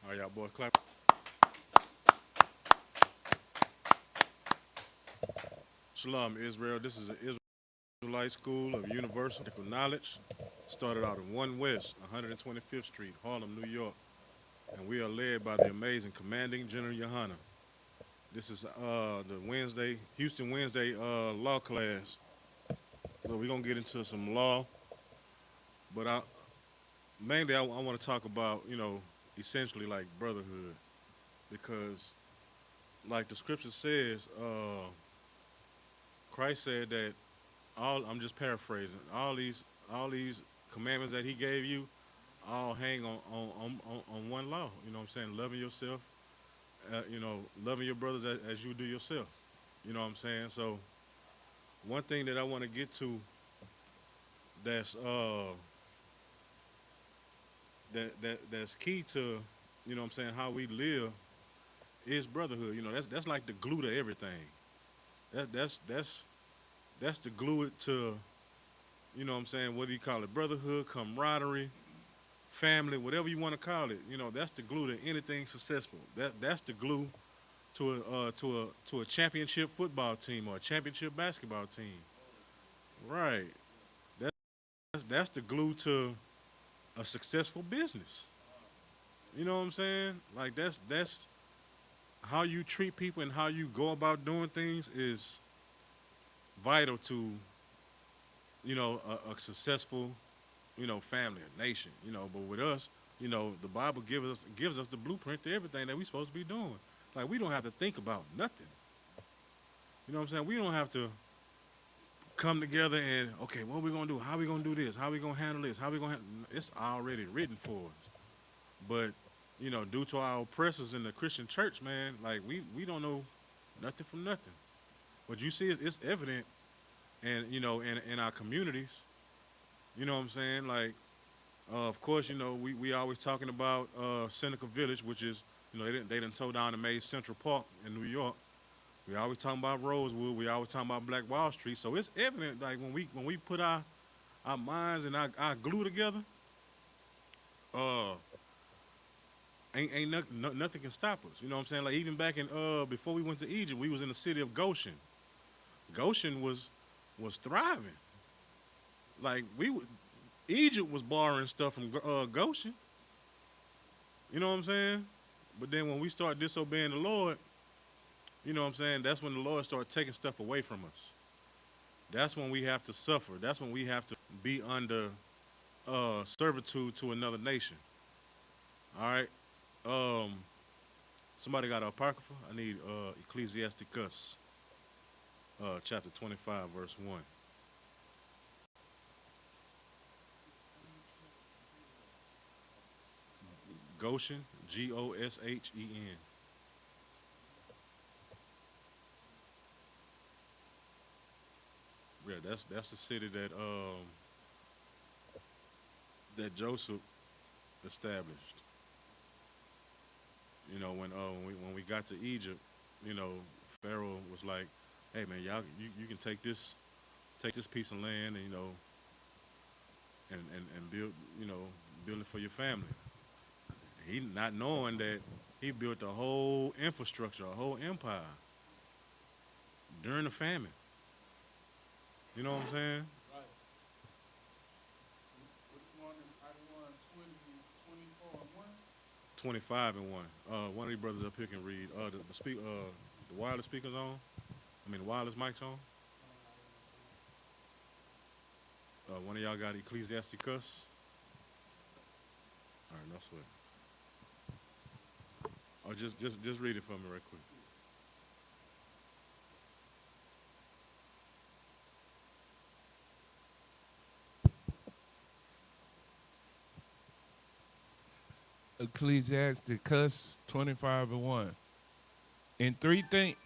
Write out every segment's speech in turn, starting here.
All right, y'all boys clap. Shalom, Israel. This is an Israelite School of Universal Knowledge. Started out in 1 West, 125th Street, Harlem, New York. And we are led by the amazing Commanding General YAHANNA. This is the Houston Wednesday law class. So we're going to get into some law. But mainly I want to talk about, essentially like brotherhood. Because like the scripture says, Christ said that I'm just paraphrasing, all these commandments that he gave you all hang on one law. You know what I'm saying? Loving yourself, loving your brothers as you do yourself. You know what I'm saying? So one thing that I want to get to that's that's key to, what I'm saying, how we live is brotherhood. That's like the glue to everything. That's the glue it to, what I'm saying, whether you call it brotherhood, camaraderie, family, whatever you want to call it. That's the glue to anything successful. That's the glue to a championship football team or a championship basketball team. Right. That's the glue to a successful business. You know what I'm saying? Like that's how you treat people and how you go about doing things is vital to, a successful, family, a nation. But with us, the Bible gives us the blueprint to everything that we're supposed to be doing. Like we don't have to think about nothing. You know what I'm saying? We don't have to come together and okay, what we gonna do? How we gonna do this? How we gonna handle this? How we gonna? It's already written for us. But due to our oppressors in the Christian church, man, like we don't know nothing from nothing. But you see, it's evident, and in our communities. You know what I'm saying? Like, of course, we always talking about Seneca Village, which is they done tore down and made Central Park in New York. We always talking about Rosewood. We always talking about Black Wall Street. So it's evident, like when we put our minds and our glue together, uh, ain't nothing can stop us. You know what I'm saying? Like even back in before we went to Egypt, we was in the city of Goshen. Goshen was thriving. Like Egypt was borrowing stuff from Goshen. You know what I'm saying? But then when we start disobeying the Lord, you know what I'm saying? That's when the Lord started taking stuff away from us. That's when we have to suffer. That's when we have to be under servitude to another nation. All right. Um, Somebody got a apocrypha? I need Ecclesiasticus, chapter 25, verse 1. Goshen, Goshen. Yeah, that's the city that Joseph established. When we got to Egypt, you know, Pharaoh was like, "Hey man, y'all, you can take this piece of land and and build build it for your family." He not knowing that he built a whole infrastructure, a whole empire during the famine. You know what I'm saying? Right. Which one is I one 24 and 1? 25 and one. One of these brothers up here can read. The wireless speakers on. I mean the wireless mics on. One of y'all got Ecclesiasticus. All right, no sweat. Or just read it for me right quick. Ecclesiasticus 25 and 1. In three things,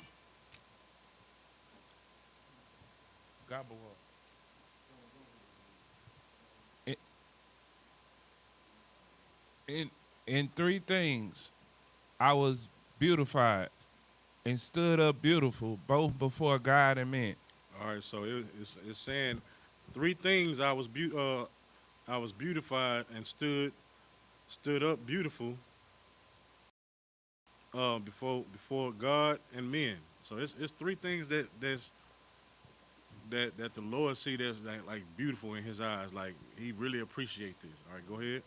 in, in, in three things I was beautified and stood up beautiful, both before God and men. All right, so it's saying three things I was beautified and stood up beautiful before God and men. So it's three things that the Lord see that's like beautiful in His eyes. Like He really appreciate this. All right, go ahead.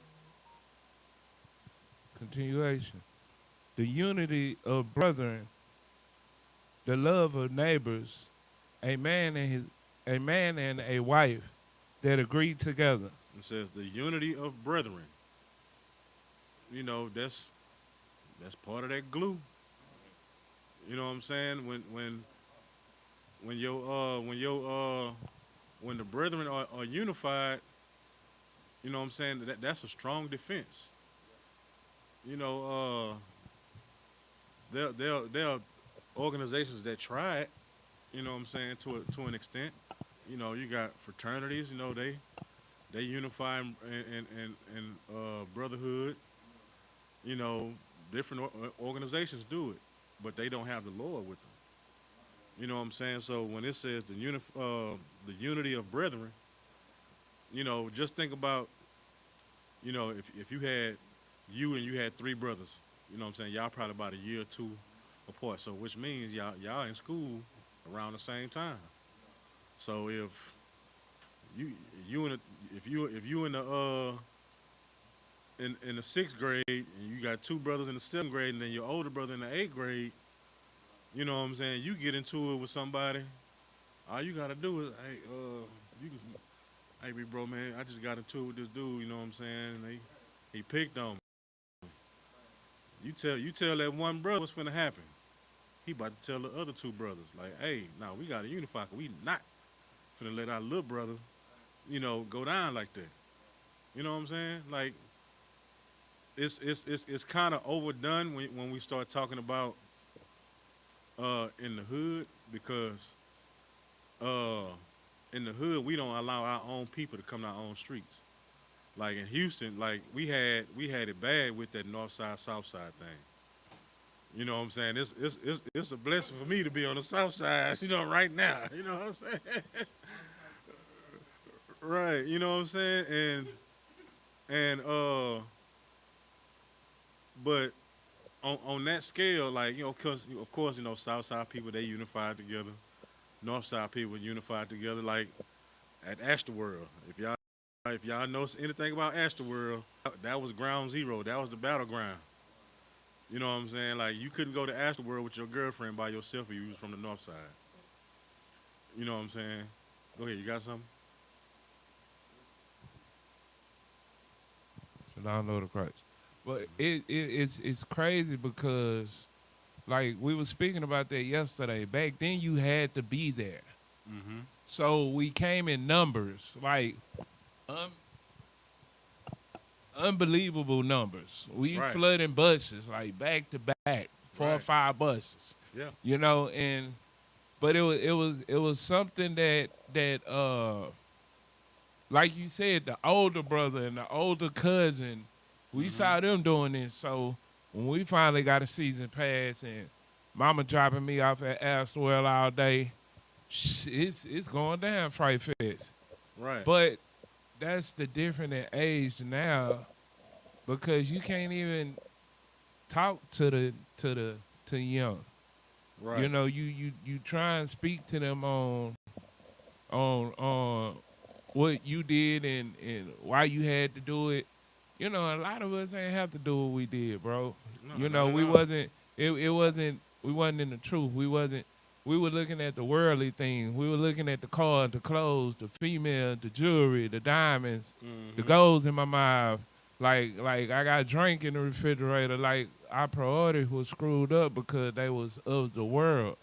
Continuation. The unity of brethren, the love of neighbors, a man and his a man and a wife that agree together. It says the unity of brethren. You know that's part of that glue. You know what I'm saying? When when the brethren are unified, you know what I'm saying, that's a strong defense. You know, there are organizations that try it, you know what I'm saying, to an extent. You know, you got fraternities, you know, they unify in brotherhood. You know, different organizations do it, but they don't have the Lord with them. You know what I'm saying? So when it says the unity of brethren, you know, just think about, you know, if you had you and you had three brothers, you know what I'm saying? Y'all probably about a year or two apart. So which means y'all in school around the same time. So you you in a, if you in the in the sixth grade and you got two brothers in the seventh grade and then your older brother in the eighth grade, you know what I'm saying? You get into it with somebody, all you gotta do is, hey, you can, hey, big bro, man, I just got into it with this dude, you know what I'm saying? And he picked on me. You tell that one brother what's finna happen. He about to tell the other two brothers, like, hey, now we gotta unify, 'cause we not finna let our little brother, you know, go down like that. You know what I'm saying? Like, it's kind of overdone when we start talking about in the hood, because uh in the hood we don't allow our own people to come to our own streets. Like in Houston, like we had it bad with that north side south side thing. You know what I'm saying? It's a blessing for me to be on the south side, you know, right now. You know what I'm saying? Right, you know what I'm saying? And but on that scale, like, you know, cause of course, you know, south side people, they unified together. North side people unified together, like at Astroworld. If y'all know anything about Astroworld, that was ground zero. That was the battleground. You know what I'm saying? Like, you couldn't go to Astroworld with your girlfriend by yourself if you was from the north side. You know what I'm saying? Go ahead, you got something? Shalom, Lord of Christ. But it's crazy because like we were speaking about that yesterday. Back then you had to be there. Mm-hmm. So we came in numbers, like un- unbelievable numbers. We Right, flooding buses like back to back, four or right. five buses. Yeah. You know, and but it was something that like you said, the older brother and the older cousin, we Mm-hmm. saw them doing this. So when we finally got a season pass and mama dropping me off at Astorwell all day, it's going down, Fright Fest. Right, But that's the difference in age now because you can't even talk to the young. You right. know, you try and speak to them on what you did and why you had to do it. You know, a lot of us ain't have to do what we did, bro. No, You not know, at we all. wasn't it wasn't we wasn't in the truth. We were looking at the worldly things. We were looking at the car, the clothes, the female, the jewelry, the diamonds, the Mm-hmm. golds in my mouth. Like I got drink in the refrigerator. Like our priorities was screwed up because they was of the world.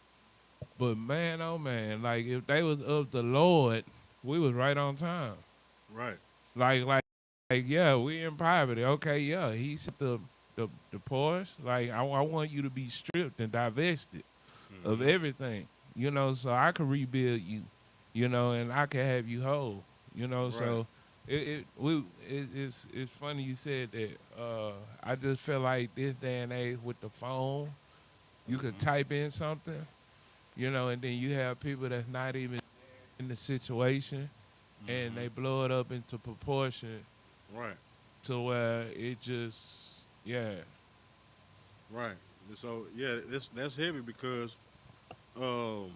But man, oh man, like if they was of the Lord, we was right on time. Right. Like like yeah, we in poverty. Okay, yeah, he said the poorest. Like I want you to be stripped and divested of Mm-hmm. everything. You know, so I could rebuild you. You know, and I can have you whole. You know, Right. so it's funny you said that. I just feel like this day and age with the phone, you could Mm-hmm. type in something, you know, and then you have people that's not even in the situation, and Mm-hmm. they blow it up into proportion Right. to where it just, yeah, Right. So yeah, that's heavy because um,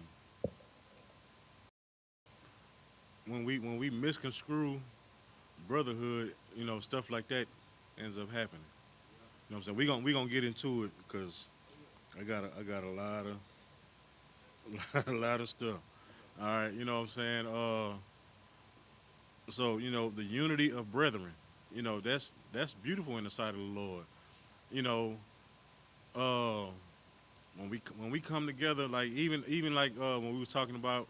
when we misconstrue brotherhood, stuff like that ends up happening. You know what I'm saying? We gonna get into it because I got a lot of a lot of stuff. All right, you know what I'm saying? So the unity of brethren, that's beautiful in the sight of the Lord. You know, uh, when we come together, like even like when we was talking about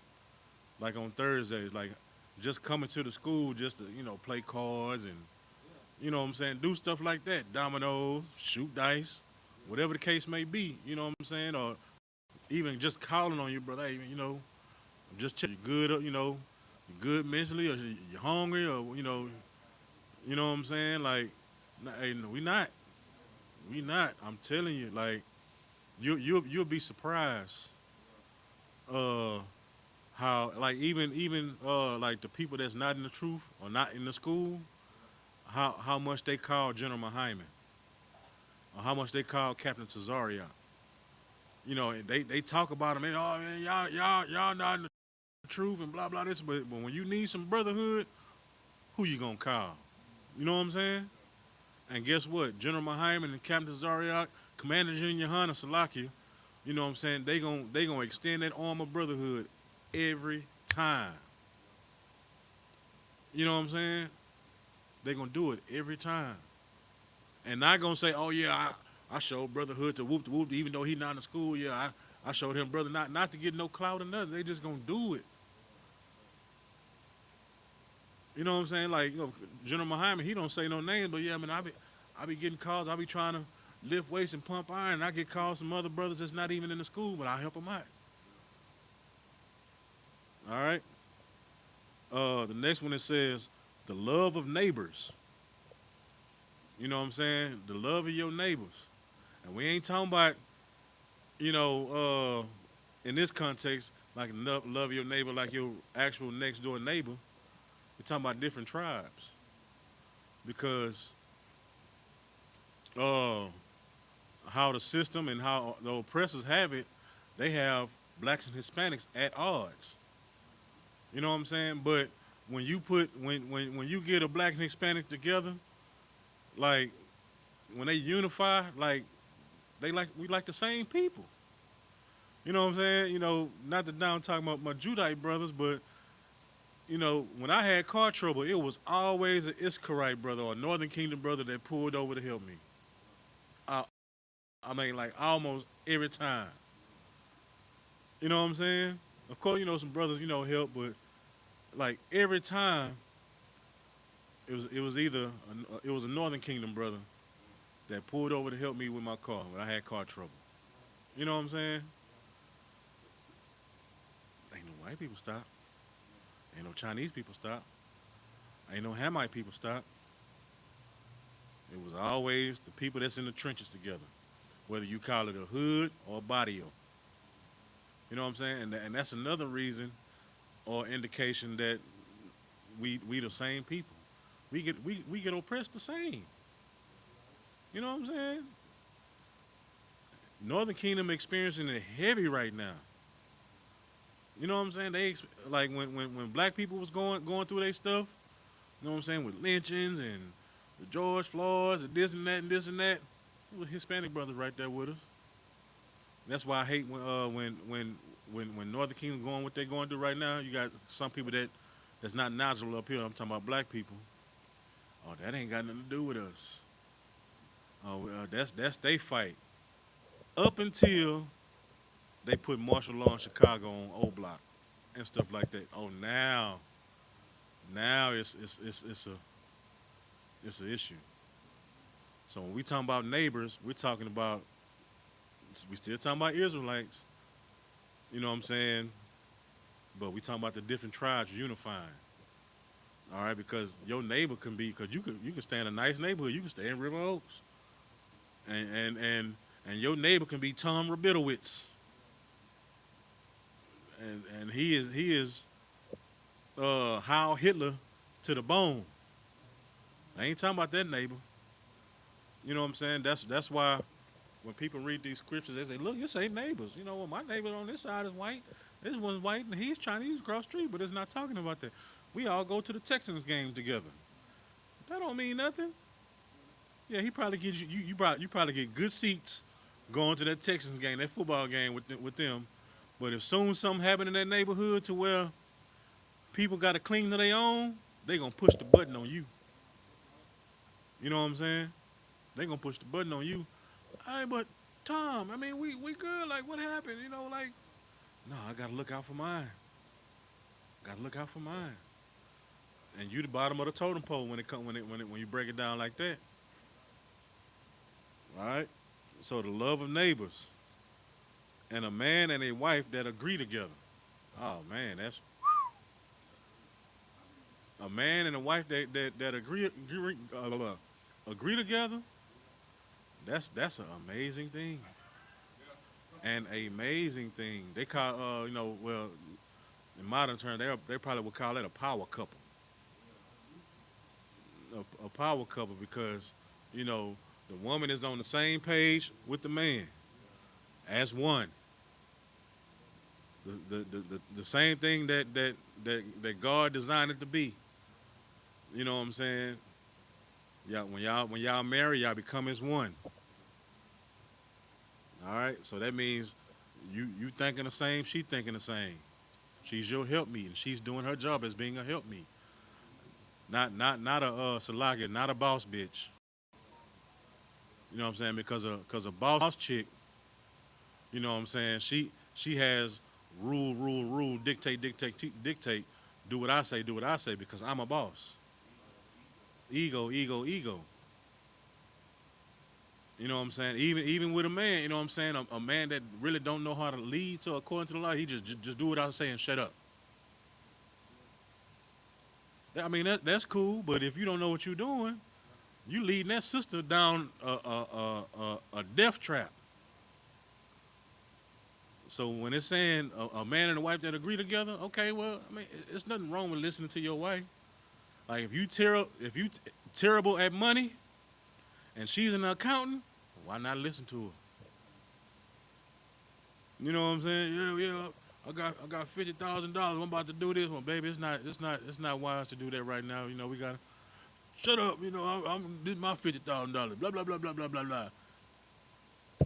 like on Thursdays, like just coming to the school just to play cards and what I'm saying, do stuff like that, dominoes, shoot dice, whatever the case may be. You know what I'm saying, or even just calling on your brother, hey, just check you good, you good mentally, or you hungry, or what I'm saying, like, hey, no, we not. I'm telling you, like, you'll be surprised, uh, how like even like the people that's not in the truth or not in the school, how much they call General Hyman, or how much they call Captain Tazariak. And they talk about him, and oh man, y'all not in the truth and blah blah this, but when you need some brotherhood, who you gonna call? You know what I'm saying? And guess what? General Hyman and Captain Tazariak, Commander General YAHANNA Salakia, you know what I'm saying? They gonna extend that arm of brotherhood every time. You know what I'm saying? They gonna do it every time. And not gonna say, oh yeah, I showed brotherhood to whoop the whoop, even though he not in school. Yeah, I showed him brother, not to get no clout or nothing. They just gonna do it. You know what I'm saying? Like, General Muhammad, he don't say no names, but yeah, I mean, I be getting calls. I be trying to lift weights and pump iron. And I get calls from other brothers that's not even in the school, but I help them out. All right. The next one, it says the love of neighbors. You know what I'm saying? The love of your neighbors. And we ain't talking about, in this context, like love your neighbor like your actual next door neighbor. We're talking about different tribes because uh, how the system and how the oppressors have it, they have blacks and Hispanics at odds. You know what I'm saying? But when you get a black and Hispanic together, like when they unify, like we like the same people. You know what I'm saying? Not that now I'm talking about my Judite brothers, but when I had car trouble, it was always an Iskarite brother or a Northern Kingdom brother that pulled over to help me. I, I mean, like almost every time. You know what I'm saying? Of course, some brothers, help, but like every time, it was either it was a Northern Kingdom brother that pulled over to help me with my car when I had car trouble. You know what I'm saying? Ain't no white people stop. Ain't no Chinese people stop. Ain't no Hamite people stop. It was always the people that's in the trenches together, whether you call it a hood or a barrio. You know what I'm saying? And that's another reason or indication that we the same people. We get oppressed the same. You know what I'm saying? Northern Kingdom experiencing it heavy right now. You know what I'm saying? Like when black people was going through their stuff. You know what I'm saying, with lynchings and the George Floyds and this and that and this and that. It was Hispanic brothers right there with us. That's why I hate when Northern Kingdom going what they're going through right now. You got some people that's not knowledgeable up here. I'm talking about black people. Oh, that ain't got nothing to do with us. Oh, that's they fight up until they put martial law in Chicago on O Block and stuff like that. Oh, now it's an issue. So when we talking about neighbors, we still talking about Israelites. You know what I'm saying? But we talking about the different tribes unifying. All right, because your neighbor can be, because you can stay in a nice neighborhood. You can stay in River Oaks, and your neighbor can be Tom Rabinowitz, and he is Heil Hitler to the bone. I ain't talking about that neighbor. You know what I'm saying? That's why when people read these scriptures, they say, "Look, you say neighbors. You know, well, my neighbor on this side is white. This one's white, and he's Chinese across the street." But it's not talking about that. We all go to the Texans game together. That don't mean nothing. Yeah, he probably gives you probably get good seats going to that Texans game, that football game with them. But if soon something happened in that neighborhood to where people got to clean to their own, they gonna push the button on you. You know what I'm saying? They gonna push the button on you. Hey, but Tom, I mean, we good. Like, what happened? You know, like, no, I gotta look out for mine. Gotta look out for mine. And you the bottom of the totem pole when it come when you break it down like that. All right. So the love of neighbors and a man and a wife that agree together. Oh man, that's a man and a wife that agree together. That's an amazing thing. An amazing thing. They call well in modern terms they probably would call it a power couple. A power couple because you know the woman is on the same page with the man as one. The same thing that God designed it to be. You know what I'm saying? Yeah, when y'all marry, y'all become as one. All right. So that means you thinking the same, she thinking the same. She's your helpmeet, and she's doing her job as being a helpmeet. Not a salagi, not a boss bitch. You know what I'm saying? Because a boss chick, you know what I'm saying? She has rule, dictate. Do what I say because I'm a boss. Ego. You know what I'm saying? Even with a man, you know what I'm saying? A man that really don't know how to lead to according to the law, he just do what I say and shut up. I mean that's cool, but if you don't know what you're doing, you leading that sister down a death trap. So when it's saying a man and a wife that agree together, okay, well, I mean, it's nothing wrong with listening to your wife. Like if you terrible at money and she's an accountant, why not listen to her? You know what I'm saying? Yeah. I got $50,000. I'm about to do this one, baby. It's not wise to do that right now. You know we gotta shut up. You know I'm this is my $50,000. Blah blah blah blah blah blah blah.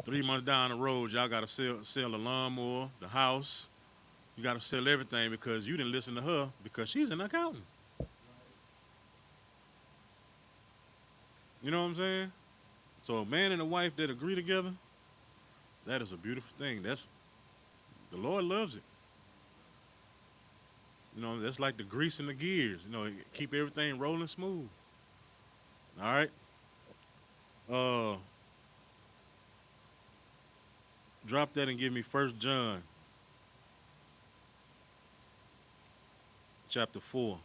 3 months down the road, y'all gotta sell the lawnmower, the house. You gotta sell everything because you didn't listen to her because she's an accountant. You know what I'm saying? So a man and a wife that agree together, that is a beautiful thing. That's the Lord loves it. You know, that's like the grease in the gears. You know, keep everything rolling smooth. All right. Uh, drop that and give me First John chapter 4.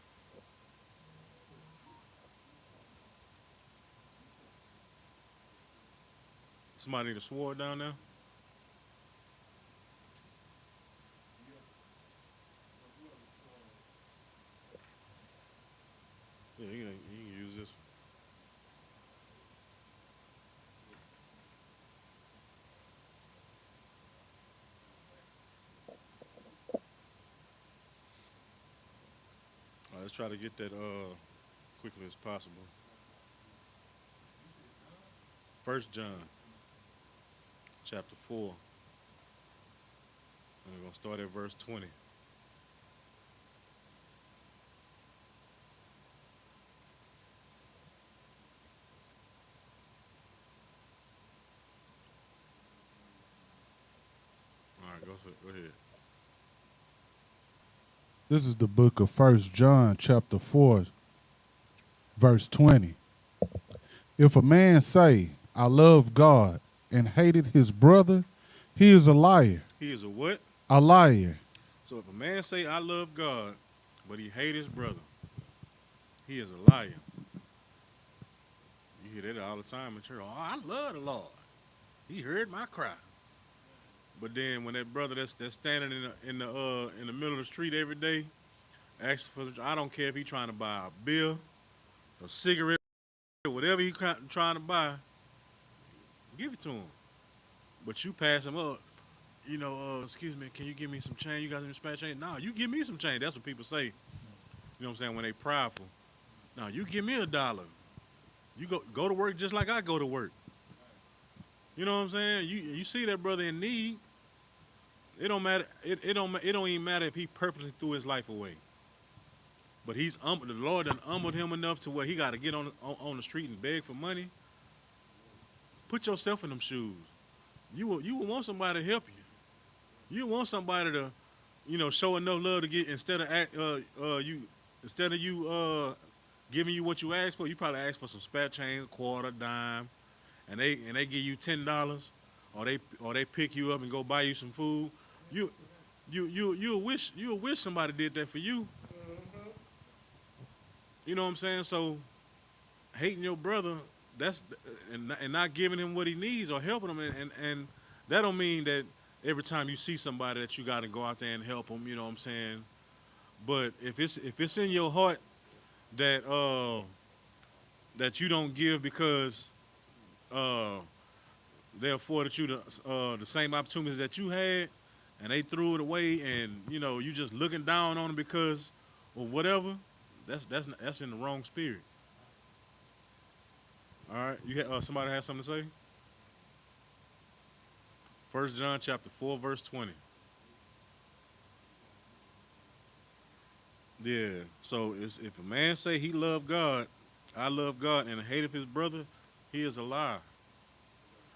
Somebody need a sword down there? Yeah, you can use this. All right, let's try to get that quickly as possible. First John chapter 4. And we're gonna start at verse 20. All right, go ahead. This is the book of First John, chapter 4, verse 20. If a man say, I love God, and hated his brother, he is a liar. He is a what? A liar. So if a man say I love God, but he hate his brother, he is a liar. You hear that all the time in church. Oh, I love the Lord. He heard my cry. But then when that brother that's standing in the middle of the street every day, asks for I don't care if he trying to buy a beer, a cigarette, whatever he trying to buy, give it to him. But you pass him up, excuse me, can you give me some change? You got some spare change? No, you give me some change. That's what people say. You know what I'm saying? When they prideful. No, you give me $1. You go to work just like I go to work. You know what I'm saying? You see that brother in need. It don't matter. It don't even matter if he purposely threw his life away. But the Lord done humbled him enough to where he got to get on the street and beg for money. Put yourself in them shoes. You will want somebody to help you. You want somebody to, show enough love to get instead of you giving you what you asked for. You probably asked for some spare change, quarter, dime, and they give you $10, or they pick you up and go buy you some food. You you'll wish somebody did that for you. You know what I'm saying? So hating your brother, that's and not giving him what he needs or helping him, and that don't mean that every time you see somebody that you got to go out there and help them. You know what I'm saying? But if it's in your heart that that you don't give because uh, they afforded you the same opportunities that you had, and they threw it away, and you just looking down on them because or whatever, that's in the wrong spirit. All right, somebody has something to say? 1 John chapter 4 verse 20. Yeah. So if a man say he love God, I love God, and hate of his brother, he is a liar.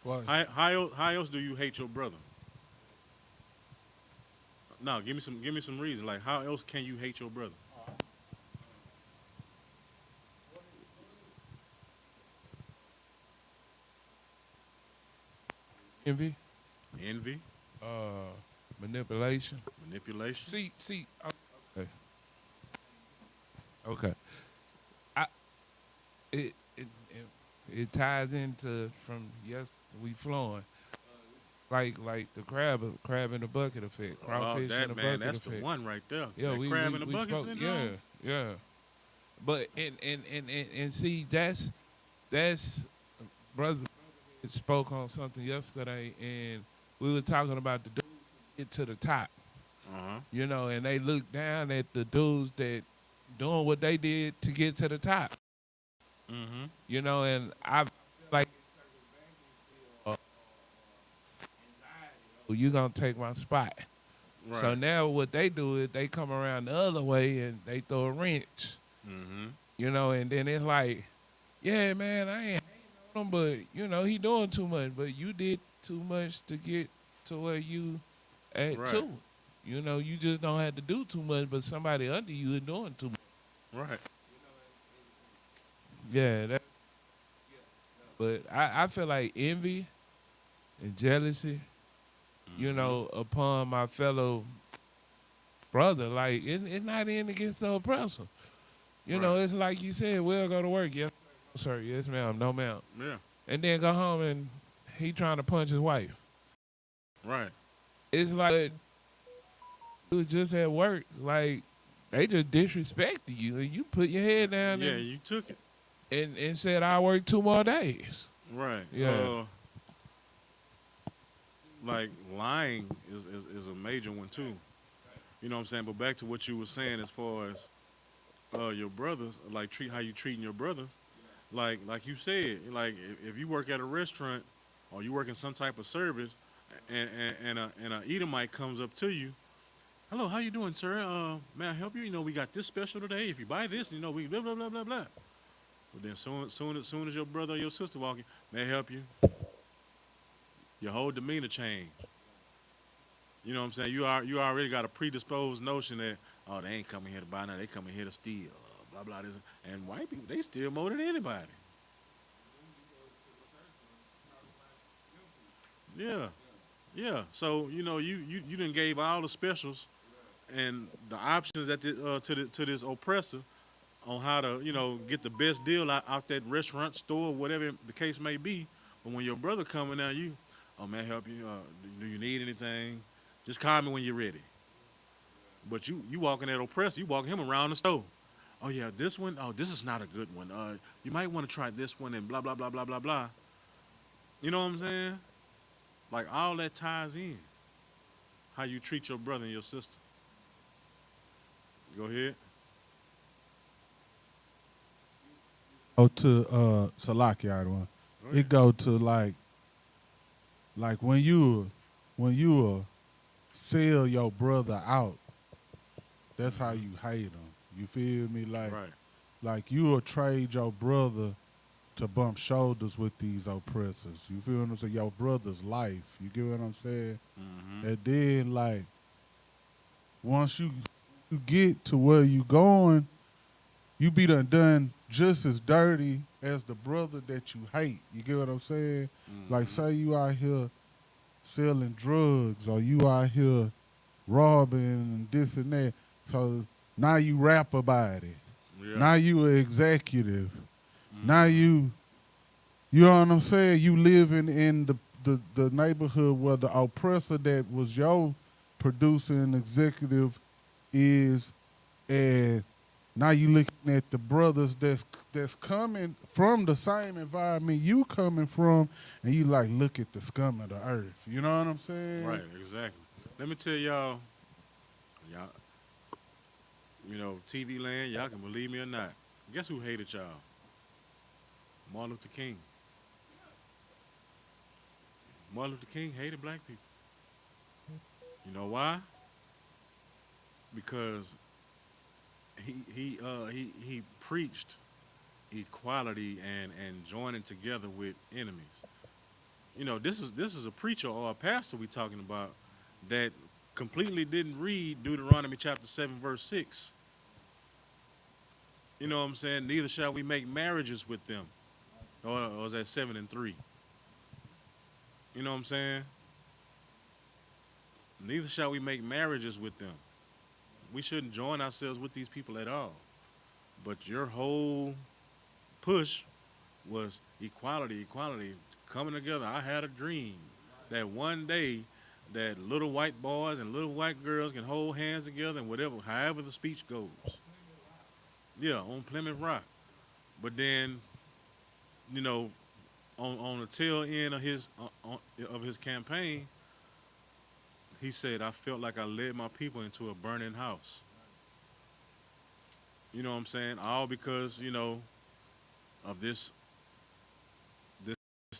Why? How else do you hate your brother? No, give me some reason. Like how else can you hate your brother? Envy, Envy, uh, manipulation. manipulation. See. Okay. Okay. I it it it ties into from yes we flowing like the crab in the bucket effect, Oh, crawfish in that the man, bucket that's the effect. one right there. Yeah, That crab in the we bucket spoke. Yeah, syndrome. yeah. But and see that's brother spoke on something yesterday, and we were talking about the dudes that get to the top, Uh huh. and they look down at the dudes that doing what they did to get to the top, Mm-hmm. and I feel like uh, you gonna take my spot. So Right. now what they do is they come around the other way and they throw a wrench, Mm-hmm. and then it's like, yeah, man, I ain't hating on him, but he doing too much, but you did too much to get to where you at Right. too. You just don't have to do too much, but somebody under you is doing too much. Right. Yeah, but I feel like envy and jealousy, Mm-hmm. upon my fellow brother, like it's not in against the oppressor. Right. It's like you said, we'll go to work, yes, sir, yes, ma'am, no, ma'am, Yeah. and then go home and he trying to punch his wife. Right. It's like you was just at work, like they just disrespected you, and you put your head down Yeah, and you took it. said, I work 2 more days. Right. Yeah, Like lying is a major one too. You know what I'm saying? But back to what you were saying as far as your brothers, like treat how you treating your brothers. Like you said, like if you work at a restaurant or you work in some type of service, and a Edomite comes up to you, hello, how you doing, sir? May I help you? We got this special today. If you buy this, we blah blah blah blah blah. But then soon as your brother or your sister walk in, may I help you? Your whole demeanor change. You know what I'm saying? You already got a predisposed notion that they ain't coming here to buy nothing. They coming here to steal. Blah blah this. And white people they steal more than anybody. Yeah, yeah. So you done gave all the specials and the options to this oppressor on how to get the best deal out that restaurant store whatever the case may be. But when your brother coming now, oh man, help you. Do you need anything? Just call me when you're ready. But you walking that oppressor, you walking him around the store. Oh yeah, this one. Oh, this is not a good one. You might want to try this one and blah blah blah blah blah blah. You know what I'm saying? Like all that ties in. How you treat your brother and your sister. Go ahead. Go to Salakia one. Go It ahead. go to like when you sell your brother out, that's how Hmm. you hate him. You feel me? Right. Like you will trade your brother to bump shoulders with these oppressors. You feel what I'm saying? Your brother's life. You get what I'm saying? Hmm. And then like once you get to where you going, you be done just as dirty as the brother that you hate. You get what I'm saying? Like Hmm. say you out here selling drugs or you out here robbing and this and that. So now you rap about it. Yeah. Now you an executive. Now Hmm. you know what I'm saying? You living in the neighborhood where the oppressor that was your producer and executive is, and now you looking at the brothers that's coming from the same environment you coming from, and you like look at the scum of the earth. You know what I'm saying? Right. Exactly. Let me tell y'all, TV land, y'all can believe me or not. Guess who hated y'all? Martin Luther King. Martin Luther King hated black people. You know why? Because he preached equality and joining together with enemies. This is a preacher or a pastor we talking about that completely didn't read Deuteronomy chapter 7 verse 6. You know what I'm saying? Neither shall we make marriages with them. Or is that 7 and 3? You know what I'm saying? Neither shall we make marriages with them. We shouldn't join ourselves with these people at all. But your whole push was equality, equality, coming together. I had a dream that one day that little white boys and little white girls can hold hands together and whatever, however the speech goes. Yeah, on Plymouth Rock. But then, you know, on the tail end of his campaign, he said, "I felt like I led my people into a burning house." You know what I'm saying? All because of this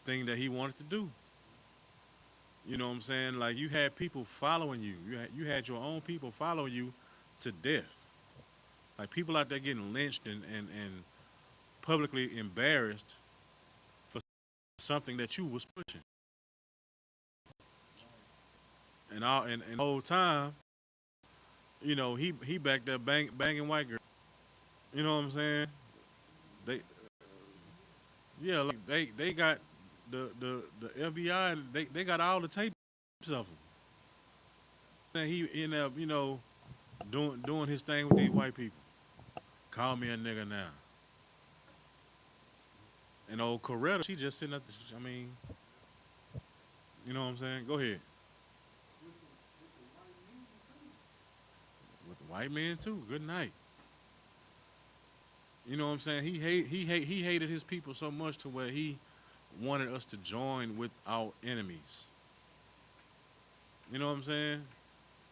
thing that he wanted to do. You know what I'm saying? Like you had people following you. You had your own people following you to death. Like people out there getting lynched and publicly embarrassed for something that you was pushing. And the whole time, he back there banging white girls. You know what I'm saying? They Yeah, like they got the FBI. They got all the tapes of him. And he ended up doing his thing with these white people. Call me a nigga now. And old Coretta, she just sitting at the. I mean, you know what I'm saying? Go ahead. With the white man too. Good night. You know what I'm saying? He hated his people so much to where he wanted us to join with our enemies. You know what I'm saying?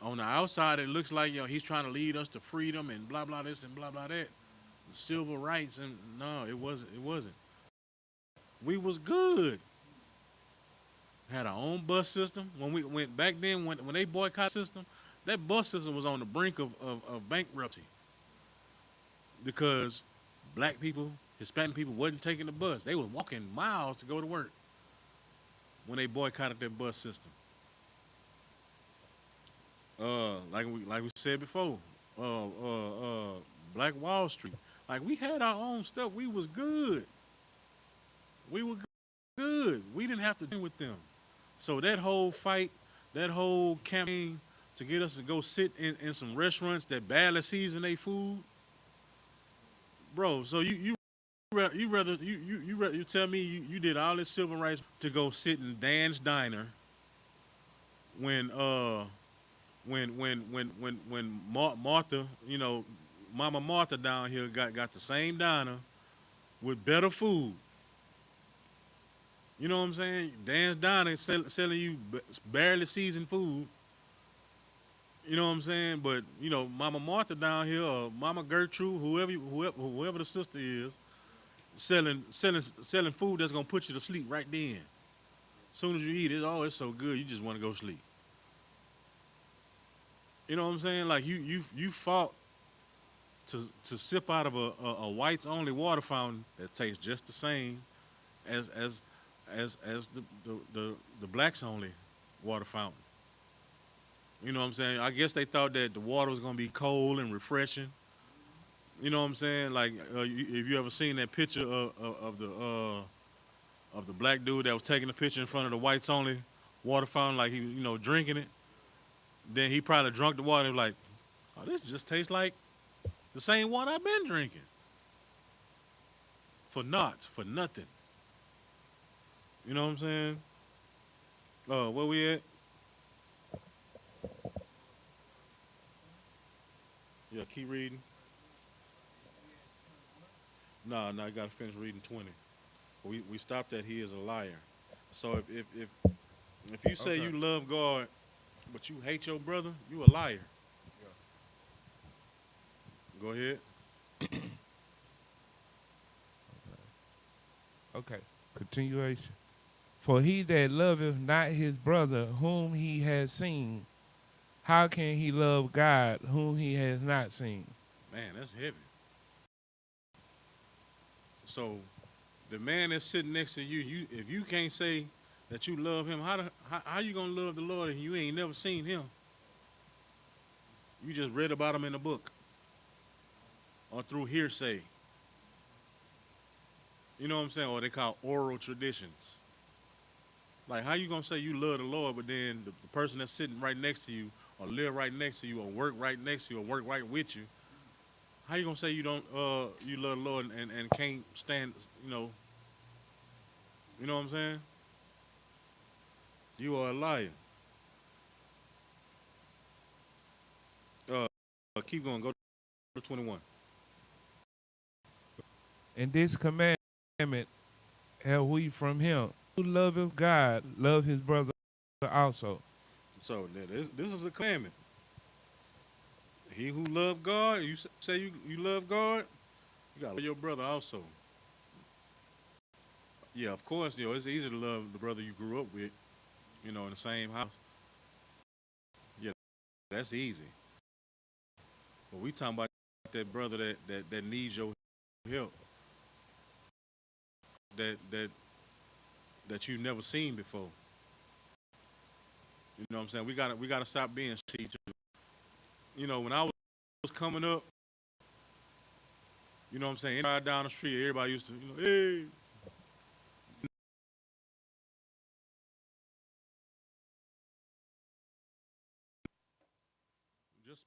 On the outside, it looks like he's trying to lead us to freedom and blah blah this and blah blah that, civil rights, and no, it wasn't. It wasn't. We was good. Had our own bus system. When we went back then, when they boycotted the system, that bus system was on the brink of bankruptcy because black people, Hispanic people wasn't taking the bus. They was walking miles to go to work when they boycotted that bus system. Like we said before, Black Wall Street. Like we had our own stuff. We was good. We were good. We didn't have to deal with them. So that whole fight, that whole campaign to get us to go sit in some restaurants that badly season their food, bro. So you tell me you did all this civil rights to go sit in Dan's diner when Martha, Mama Martha down here got the same diner with better food. You know what I'm saying? Dan's Diner selling you barely seasoned food. You know what I'm saying? But you know, Mama Martha down here, or Mama Gertrude, whoever the sister is, selling food that's gonna put you to sleep right then. As soon as you eat it, oh, it's so good, you just want to go sleep. You know what I'm saying? Like you fought to sip out of a whites only water fountain that tastes just the same as the blacks only water fountain. You know what I'm saying? I guess they thought that the water was gonna be cold and refreshing. You know what I'm saying? Like, if you ever seen that picture of the black dude that was taking the picture in front of the whites only water fountain, like he, drinking it. Then he probably drunk the water and was like, oh, this just tastes like the same water I've been drinking. For naught, for nothing. You know what I'm saying? Where we at? Yeah, keep reading. Nah, I gotta finish reading 20. We stopped at he is a liar. So if you say Okay. you love God but you hate your brother, you a liar. Go ahead. Okay. Continuation. For he that loveth not his brother whom he has seen, how can he love God whom he has not seen? Man, that's heavy. So the man that's sitting next to you, if you can't say that you love him, how you gonna love the Lord if you ain't never seen him? You just read about him in a book or through hearsay. You know what I'm saying? Or they call oral traditions. Like how you gonna say you love the Lord, but then the person that's sitting right next to you, or live right next to you, or work right next to you, or work right with you, how you gonna say you don't you love the Lord and can't stand you know what I'm saying? You are a liar. Uh, keep going. Go to 21. And this commandment have we from him. Who loveth God, love his brother also. So this is a commandment. He who love God, you say you love God, you gotta love your brother also. Yeah, of course, it's easy to love the brother you grew up with, in the same house. Yeah, that's easy. But we talking about that brother that needs your help, that that you never seen before. You know what I'm saying? We gotta stop being teachers. When I was coming up, you know what I'm saying? Anybody down the street, everybody used to, hey, just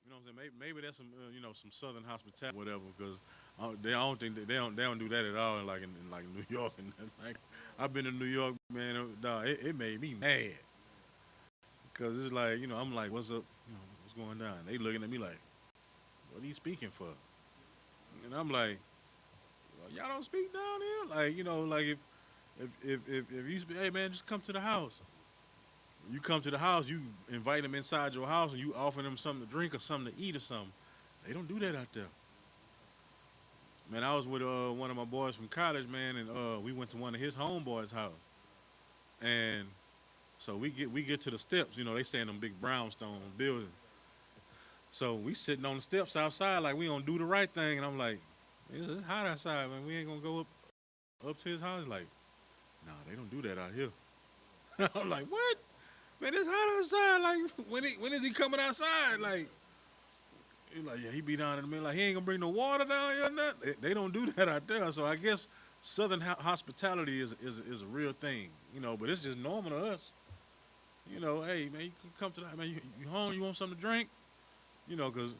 what I'm saying? Maybe that's some some Southern hospitality, whatever. Because I don't think they don't do that at all. In like New York and like I've been to New York, man. Dog, it made me mad because it's like I'm like, what's up? What's going down? They looking at me like, what are you speaking for? And I'm like, well, y'all don't speak down here. Like like if you speak, hey man, just come to the house. You come to the house, you invite them inside your house, and you offer them something to drink or something to eat or something. They don't do that out there. Man, I was with one of my boys from college, man, and we went to one of his homeboys' house. And so we get to the steps, they stay in them big brownstone buildings. So we sitting on the steps outside like we gonna do the right thing, and I'm like, it's hot outside, man. We ain't gonna go up to his house. Like, nah, they don't do that out here. I'm like, what? Man, it's hot outside. Like, when is he coming outside? Like, he like, yeah, he be down in the middle. Like, he ain't gonna bring no water down here or nothing. They don't do that out there. So I guess Southern hospitality is a real thing, but it's just normal to us. Hey, man, you can come to that, man. You home? You want something to drink? Because,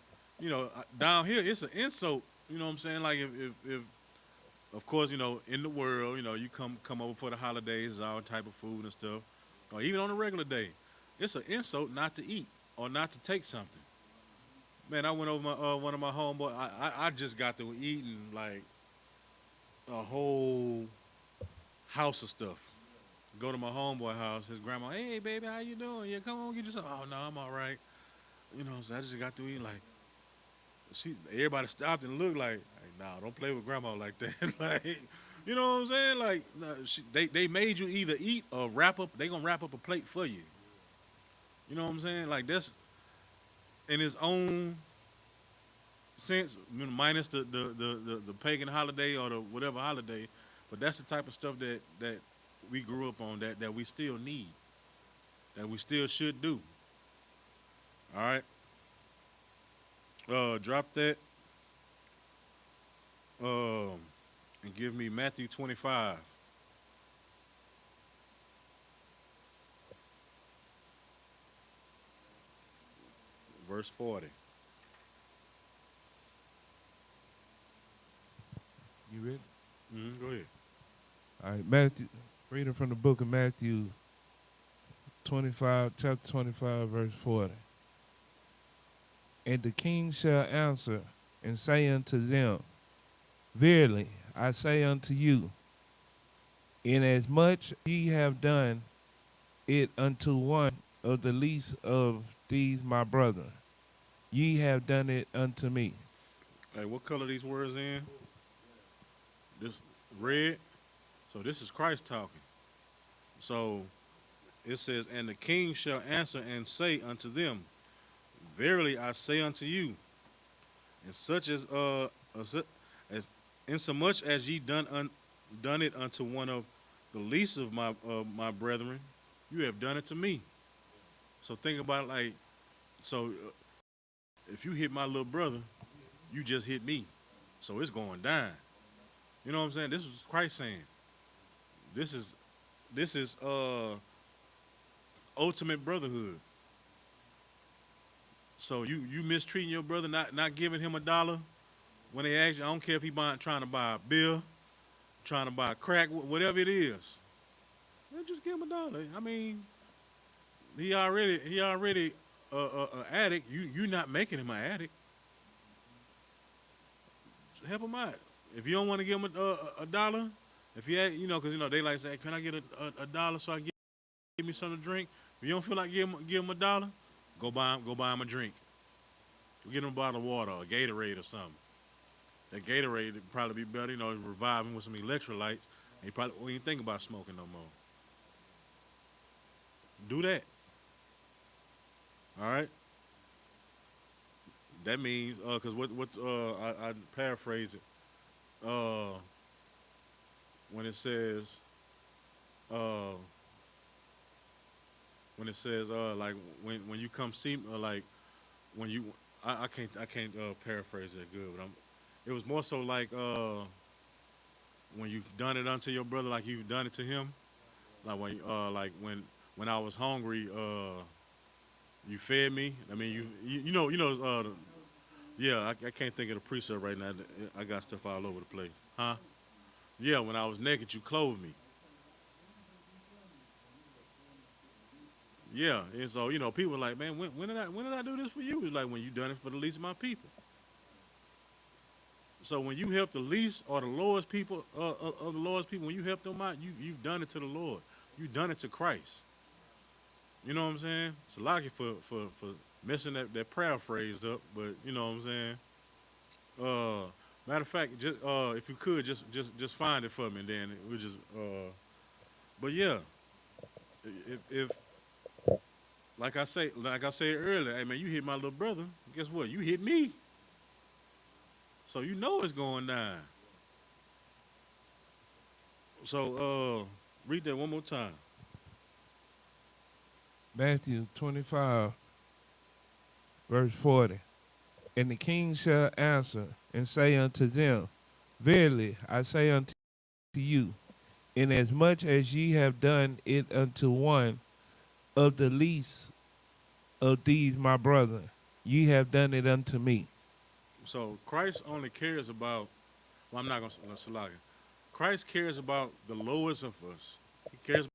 down here, it's an insult. You know what I'm saying? Like, if of course, in the world, you come over for the holidays, all type of food and stuff, or even on a regular day, it's an insult not to eat or not to take something. Man, I went over my one of my homeboys. I just got through eating like a whole house of stuff. Go to my homeboy house. His grandma, hey baby, how you doing? Yeah, come on, get you some. Oh no, I'm all right. You know, so I just got through eating. Like everybody stopped and looked like, nah, don't play with grandma like that. Like, you know what I'm saying? Like, nah, they made you either eat or wrap up. They gonna wrap up a plate for you. You know what I'm saying? Like that's in its own sense, minus the pagan holiday or the whatever holiday. But that's the type of stuff that we grew up on that we still need, that we still should do. All right, drop that, um, and give me Matthew 25, verse 40. You ready? Go ahead. All right, Matthew, reading from the book of Matthew 25, chapter 25, verse 40. And the king shall answer and say unto them, Verily I say unto you, inasmuch ye have done it unto one of the least of these my brethren, ye have done it unto me. Hey, what color these words in? This red. So this is Christ talking. So it says, and the king shall answer and say unto them, Verily I say unto you, and such as insomuch as ye done it unto one of the least of my brethren, you have done it to me. So think about it like, so if you hit my little brother, you just hit me. So it's going down. You know what I'm saying? This is Christ saying. This is this is ultimate brotherhood. So you mistreating your brother, not giving him $1 when they ask you. I don't care if he trying to buy a beer, trying to buy a crack, whatever it is. Just give him $1. I mean, he already a addict. You not making him an addict. Help him out. If you don't want to give him a dollar, if you because they like say, can I get a dollar so I give me something to drink? If you don't feel like give him $1, go buy him a drink. Get him a bottle of water or a Gatorade or something. That Gatorade would probably be better, revive him with some electrolytes. And he probably won't even think about smoking no more. Do that. All right. That means because I paraphrase it when it says uh, like when you come see like when you I can't paraphrase that good, but it was more so like when you've done it unto your brother, like you've done it to him, like when I was hungry, you fed me. I mean yeah, I can't think of the precept right now. I got stuff all over the place, huh? Yeah, when I was naked, you clothed me. Yeah, and so people are like, man, when did I do this for you? It's like when you done it for the least of my people. So when you help the least or the lowest people of the Lord's people, when you help them out, you've done it to the Lord. You've done it to Christ. You know what I'm saying? It's lucky for messing that prayer phrase up, but you know what I'm saying. Matter of fact, just if you could just find it for me, and then we just. But yeah, if like I said earlier, hey man, you hit my little brother. Guess what? You hit me. So you know it's going down. So read that one more time. Matthew 25, verse 40. And the king shall answer and say unto them, Verily I say unto you, inasmuch as ye have done it unto one of the least of these my brethren, ye have done it unto me. So Christ only cares about. Well, I'm not gonna slag it. Christ cares about the lowest of us. He cares.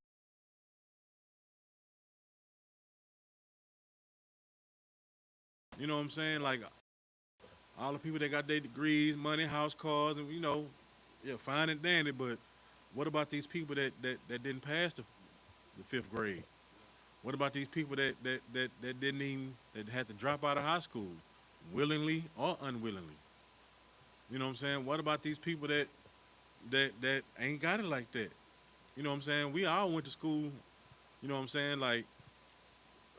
You know what I'm saying? Like all the people that got their degrees, money, house, cars, and yeah, fine and dandy. But What about these people that didn't pass the fifth grade? What about these people that didn't even that had to drop out of high school, willingly or unwillingly? You know what I'm saying? What about these people that ain't got it like that? You know what I'm saying? We all went to school. You know what I'm saying? Like,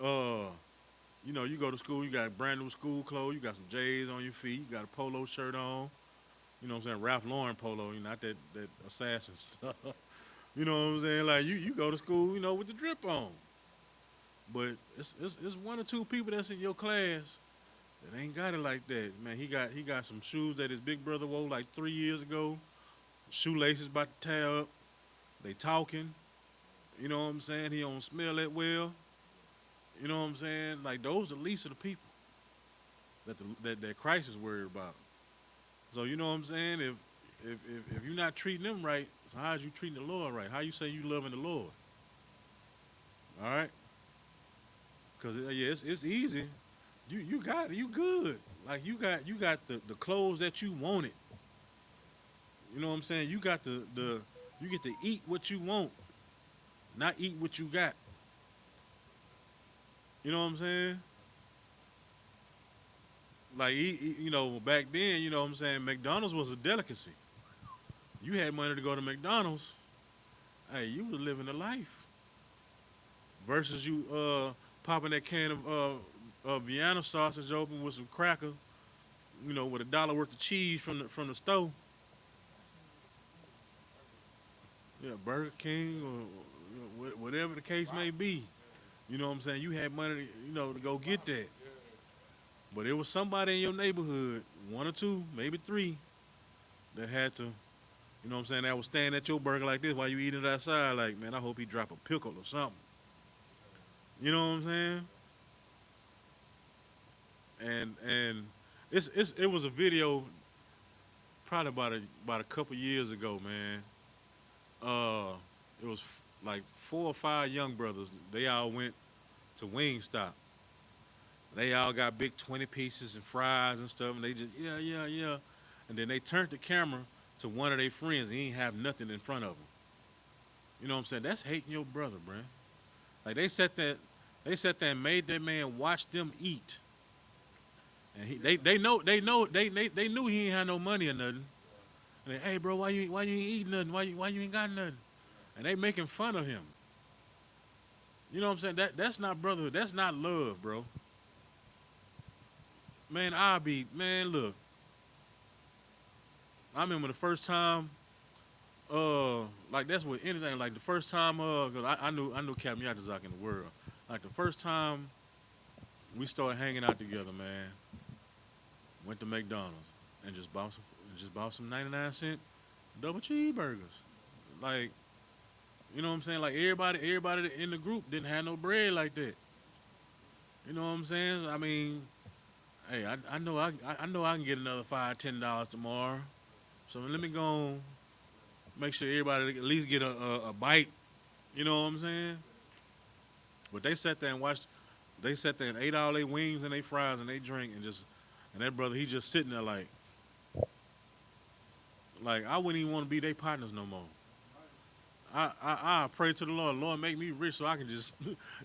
uh, you go to school, you got brand new school clothes, you got some J's on your feet, you got a polo shirt on. You know what I'm saying? Ralph Lauren polo, not that assassin stuff. You know what I'm saying? Like you go to school, with the drip on. But it's one or two people that's in your class that ain't got it like that. Man, he got some shoes that his big brother wore like 3 years ago. Shoelaces about to tear up. They talking. You know what I'm saying? He don't smell that well. You know what I'm saying? Like those are the least of the people that Christ is worried about. So you know what I'm saying? If you're not treating them right, so how's you treating the Lord right? How you say you loving the Lord? All right? Cause yeah, it's easy. You got it. You good. Like you got the clothes that you wanted. You know what I'm saying? You got the you get to eat what you want, not eat what you got. You know what I'm saying? Like back then, you know what I'm saying, McDonald's was a delicacy. You had money to go to McDonald's. Hey, you was living a life. Versus you popping that can of Vienna sausage open with some cracker, with $1 worth of cheese from the store. Yeah, Burger King or whatever the case may be. You know what I'm saying? You had money, to go get that. But it was somebody in your neighborhood, one or two, maybe three, that had to, you know what I'm saying, that was standing at your burger like this while you eating it outside. Like, man, I hope he drop a pickle or something. You know what I'm saying? And it was a video probably about a couple years ago, man. It was like 4 or 5 young brothers. They all went to Wingstop. They all got big 20 pieces and fries and stuff, and they just yeah. And then they turned the camera to one of their friends, and he ain't have nothing in front of him. You know what I'm saying? That's hating your brother, bruh. Like they sat there and made that man watch them eat. And they knew he ain't had no money or nothing. And they, hey bro, why you ain't eat nothing? Why you ain't got nothing? And they making fun of him. You know what I'm saying? That's not brotherhood. That's not love, bro. Man, look. I remember the first time, like that's with anything. Like the first time, cause I knew Captain Yatazak in the world. Like the first time we started hanging out together, man. Went to McDonald's and just bought some 99-cent double cheeseburgers. Like, you know what I'm saying? Like everybody in the group didn't have no bread like that. You know what I'm saying? I mean, hey, I know I can get another $5-10 tomorrow. So let me go on, make sure everybody at least get a bite. You know what I'm saying? But they sat there and watched. They sat there and ate all their wings and their fries and they drink and that brother he just sitting there like I wouldn't even want to be their partners no more. I pray to the Lord, make me rich so I can just,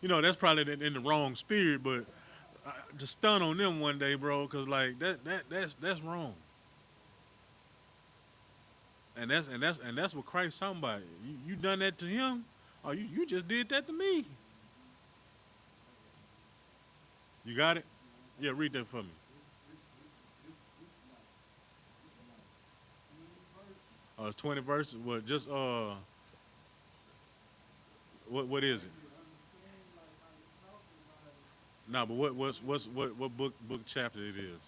that's probably in the wrong spirit, but to stun on them one day, bro, cause like that's wrong. And that's what Christ talking about. You done that to him, or you just did that to me. You got it? Yeah, read that for me. It's 20 verses. What? Just what is it? No, but what book chapter it is?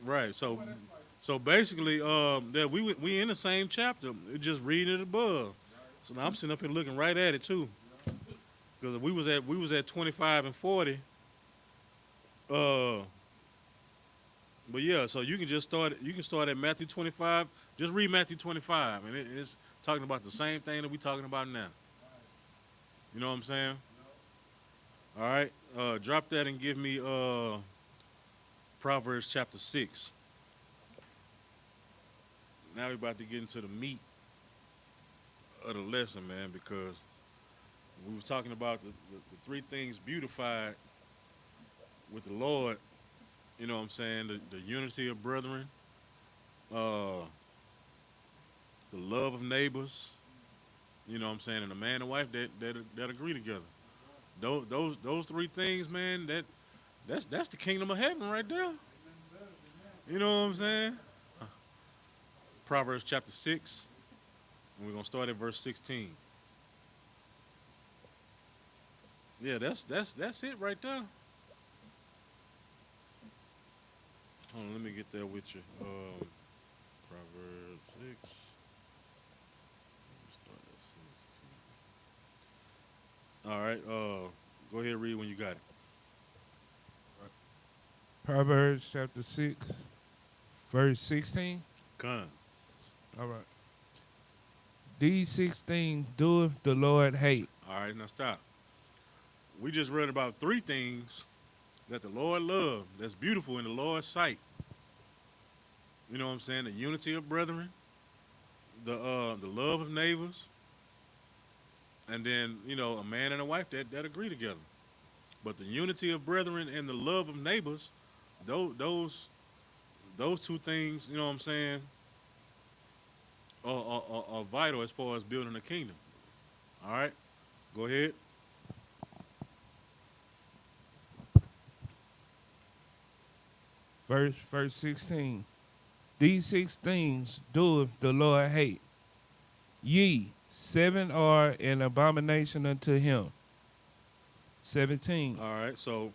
Right. So basically, that we in the same chapter, just reading it above. So now I'm sitting up here looking right at it too, because we was at 25 and 40. But yeah, so you can just start. You can start at Matthew 25. Just read Matthew 25, and it's talking about the same thing that we talking about now. You know what I'm saying? All right. Drop that and give me Proverbs chapter 6. Now we're about to get into the meat of the lesson, man, because we was talking about the three things beautified with the Lord. You know what I'm saying? The unity of brethren, uh, the love of neighbors. You know what I'm saying? And a man and wife that agree together. Those three things, man. That's the kingdom of heaven right there. You know what I'm saying? Proverbs chapter 6, and we're gonna start at verse 16. Yeah, that's it right there. Hold on, let me get there with you. Proverbs 6. Start at 16. All right. Go ahead and read when you got it. Proverbs chapter 6, verse 16. Con. All right. These 6 things doeth the Lord hate. All right, now stop. We just read about 3 things that the Lord loved. That's beautiful in the Lord's sight. You know what I'm saying? The unity of brethren, the love of neighbors, and then a man and a wife that agree together. But the unity of brethren and the love of neighbors, those 2 things, you know what I'm saying, are vital as far as building a kingdom. All right, go ahead. Verse 16. These 6 things doeth the Lord hate. Ye, 7 are an abomination unto him. 17. All right, so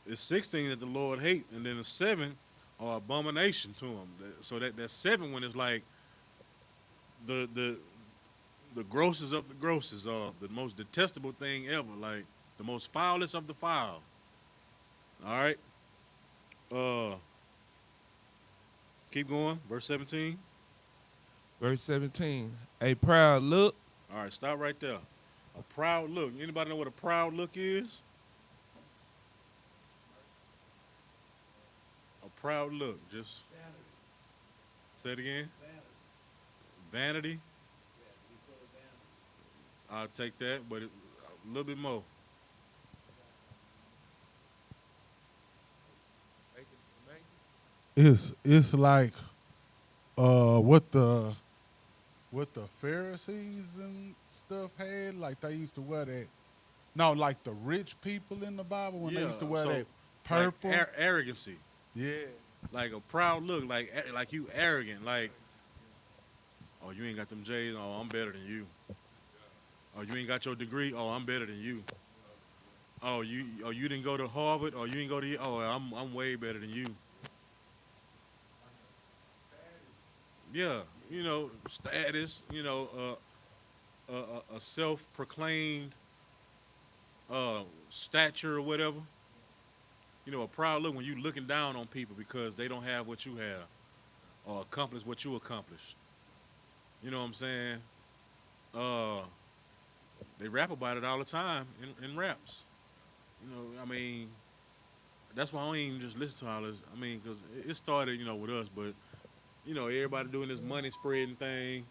it's 16 that the Lord hate, and then the 7 are abomination to him. So that 7 one is like the grossest of the grossest, the most detestable thing ever, like the most foulest of the foul. All right, uh, keep going. Verse 17. Verse 17. A proud look. All right, stop right there. A proud look. Anybody know what a proud look is? A proud look. Just say it again. Vanity. I'll take that, but a little bit more. It's like what the Pharisees and stuff had, like they used to wear that. No, like the rich people in the Bible when they used to wear so that purple. like arrogancy, Yeah. like a proud look, like you arrogant, like oh you ain't got them J's, oh I'm better than you. Oh you ain't got your degree, oh I'm better than you. Oh you didn't go to Harvard, or you didn't go to oh I'm way better than you. Yeah, status, a self-proclaimed stature or whatever. A proud look when you looking down on people because they don't have what you have or accomplish what you accomplished. You know what I'm saying? Uh, they rap about it all the time in raps. I mean, that's why I don't even just listen to all this. I mean, because it started, with us, but everybody doing this money spreading thing.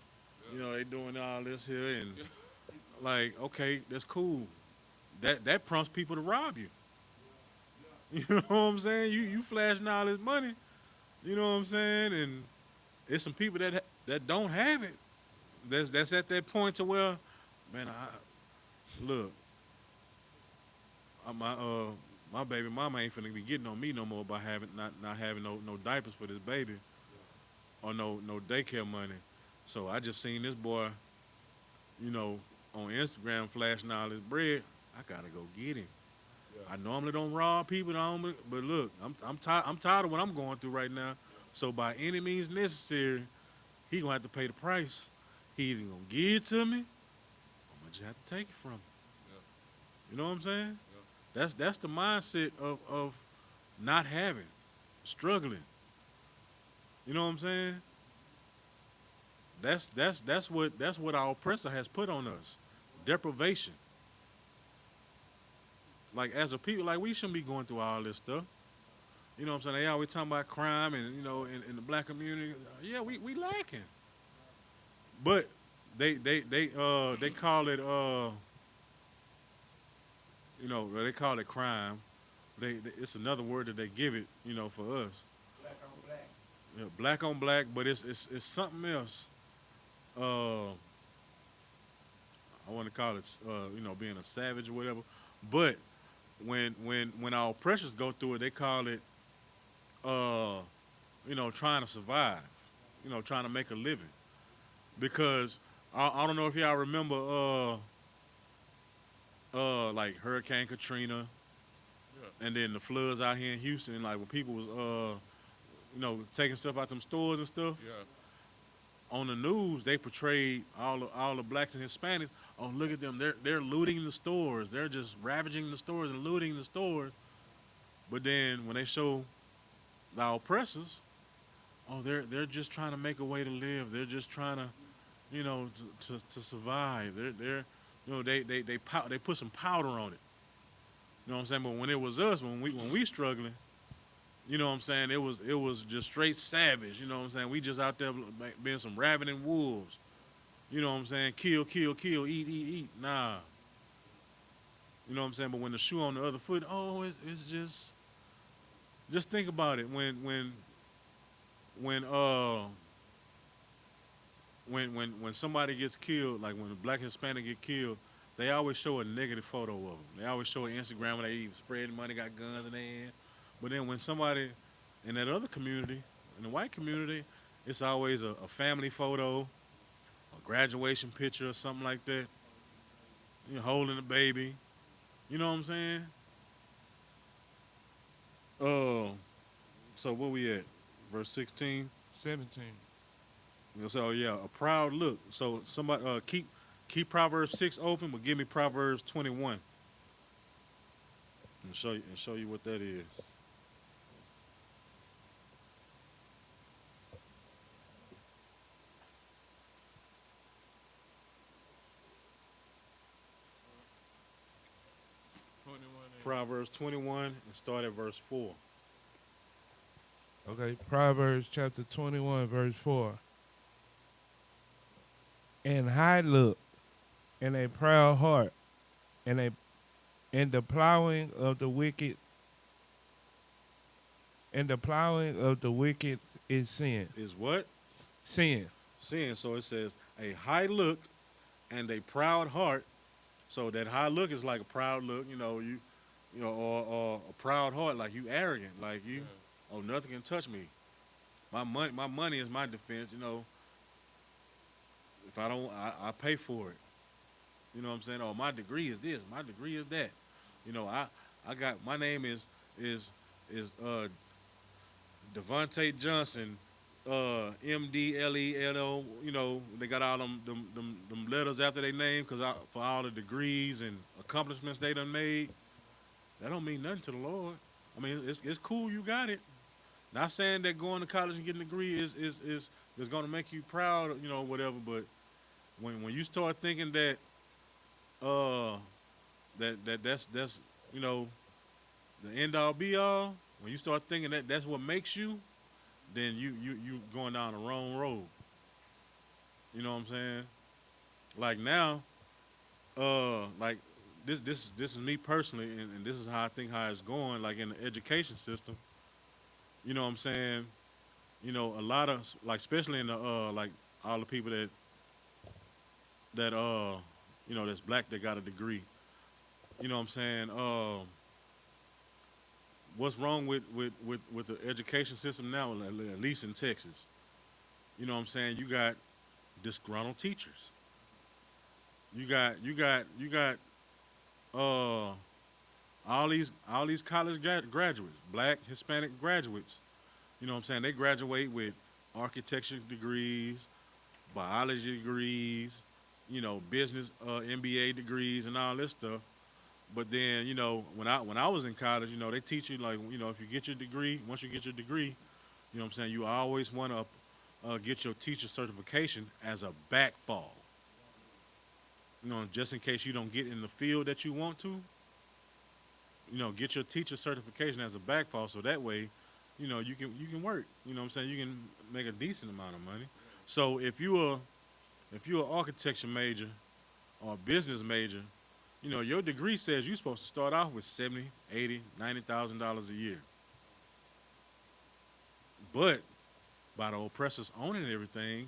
They doing all this here, and like, okay, that's cool. That prompts people to rob you. You know what I'm saying? You flashing all this money. You know what I'm saying? And it's some people that don't have it. That's at that point to where, man, look, my baby mama ain't finna be getting on me no more by having not having no diapers for this baby or no daycare money. So I just seen this boy, you know, on Instagram flashing all his bread. I gotta go get him. I normally don't rob people, but look, I'm tired. I'm tired of what I'm going through right now. So by any means necessary, he gonna have to pay the price. He either gonna give it to me, or I'm gonna just have to take it from him. You know what I'm saying? That's the mindset of not having, struggling. You know what I'm saying? That's what our oppressor has put on us. Deprivation. like as a people, like we shouldn't be going through all this stuff. You know what I'm saying? They always talking about crime and in the black community. Yeah, we lacking. But they call it they call it crime. They it's another word that they give it, for us. Black on black, but it's something else. Uh, I want to call it being a savage or whatever. But when our oppressors go through it, they call it uh, trying to survive, trying to make a living. Because I don't know if y'all remember like Hurricane Katrina Yeah. and then the floods out here in Houston, like when people was taking stuff out them stores and stuff. Yeah. On the news, they portrayed all the blacks and Hispanics. Oh, look at them! They're looting the stores. They're just ravaging the stores and looting the stores. But then when they show the oppressors, oh, they're just trying to make a way to live. They're just trying to, to survive. They're they put some powder on it. You know what I'm saying? But when it was us, when we struggling, you know what I'm saying? It was just straight savage. You know what I'm saying? We just out there being some ravening wolves. You know what I'm saying? Kill, kill, kill, eat, eat, eat. Nah. You know what I'm saying? But when the shoe on the other foot, oh, it's just think about it. When when somebody gets killed, like when a black Hispanic get killed, they always show a negative photo of them. They always show an Instagram where they spreading money, got guns in their hand. But then when somebody in that other community, in the white community, it's always a family photo, a graduation picture or something like that. You know, holding a baby. You know what I'm saying? Uh, so where we at? Verse 16. 17. So yeah, a proud look. So somebody keep Proverbs 6 open, but give me Proverbs 21 and show you what that is. Proverbs 21 and start at verse 4. Okay, Proverbs chapter 21, verse 4. And high look, and a proud heart, and the plowing of the wicked, and the plowing of the wicked is sin. Is what? Sin. Sin. So it says a high look and a proud heart. So that high look is like a proud look, or a proud heart, like you arrogant, like you, oh, nothing can touch me. My money is my defense. If I don't, I pay for it. You know what I'm saying? Oh, my degree is this, my degree is that. I got my name is Devontae Johnson, MDLELO. They got all them letters after their name because for all the degrees and accomplishments they done made. That don't mean nothing to the Lord. I mean, it's cool you got it. Not saying that going to college and getting a degree is going to make you proud, whatever. But when you start thinking that that's the end all be all, when you start thinking that that's what makes you, then you going down the wrong road. You know what I'm saying? Like now, like this is me personally, and this is how I think how it's going. Like in the education system, you know what I'm saying? A lot of like, especially in the like all the people that that's black that got a degree. You know what I'm saying? What's wrong with the education system now? At least in Texas, you know what I'm saying? You got disgruntled teachers. You got uh all these college graduates, black, Hispanic graduates. You know what I'm saying? They graduate with architecture degrees, biology degrees, business MBA degrees and all this stuff. But then, when I was in college, they teach you like, if you get your degree, once you get your degree, you know what I'm saying, you always want to get your teacher certification as a backfall. Just in case you don't get in the field that you want to. get your teacher certification as a backfall, so that way, you can work. You know what I'm saying? You can make a decent amount of money. So if you're an architecture major or a business major, your degree says you're supposed to start off with 70, 80, $90,000 a year. But by the oppressors owning everything,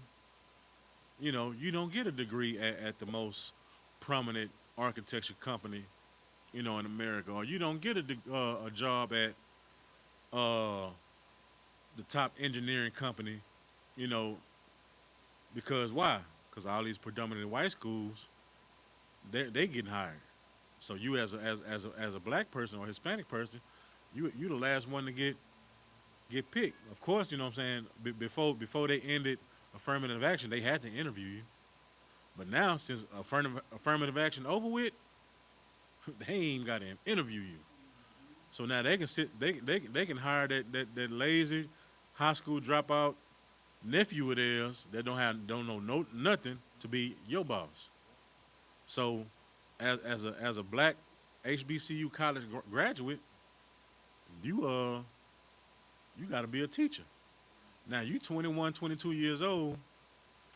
you don't get a degree at the most prominent architecture company, in America, or you don't get a job at uh, the top engineering company, you know, because why? Because all these predominantly white schools, they getting hired. So you as a black person or Hispanic person, you the last one to get picked. Of course, you know what I'm saying. Before they ended affirmative action, they had to interview you. But now, since affirmative action over with, they ain't got to interview you. So now they can they can hire that lazy high school dropout nephew of theirs that don't know nothing to be your boss. So as a black HBCU college graduate, you you got to be a teacher. Now you 21, 22 years old.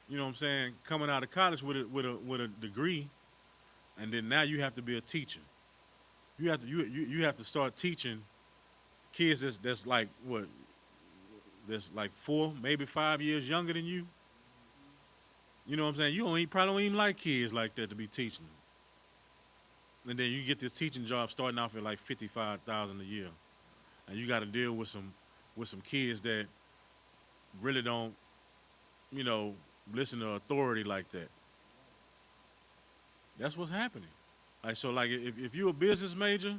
You know what I'm saying? Coming out of college with a degree, and then now you have to be a teacher. You have to start teaching kids that's like what, that's like 4 maybe 5 years younger than you. You know what I'm saying? Probably don't even like kids like that to be teaching. And then you get this teaching job starting off at like 55,000 a year, and you got to deal with some kids that really don't, you know, listen to authority like that. That's what's happening. Like so, like if you're a business major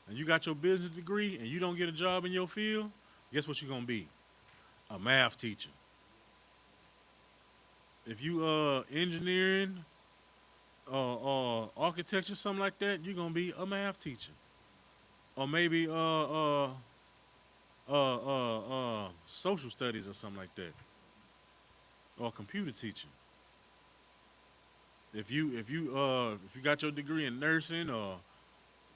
and you got your business degree and you don't get a job in your field, guess what you're gonna be? A math teacher. If you engineering or architecture, something like that, you're gonna be a math teacher. Or maybe social studies or something like that. Or computer teaching. If you got your degree in nursing or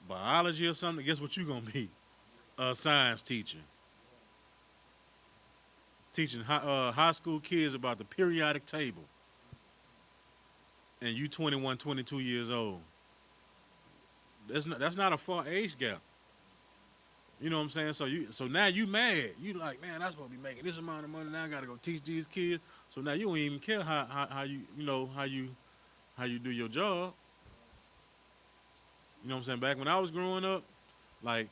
biology or something, guess what you gonna be? A science teacher, teaching high school kids about the periodic table, and you 21, 22 years old. That's not a far age gap. You know what I'm saying? So now you mad. You like, man, I'm supposed to be making this amount of money. Now I gotta go teach these kids. So now you don't even care how you do your job. You know what I'm saying? Back when I was growing up, like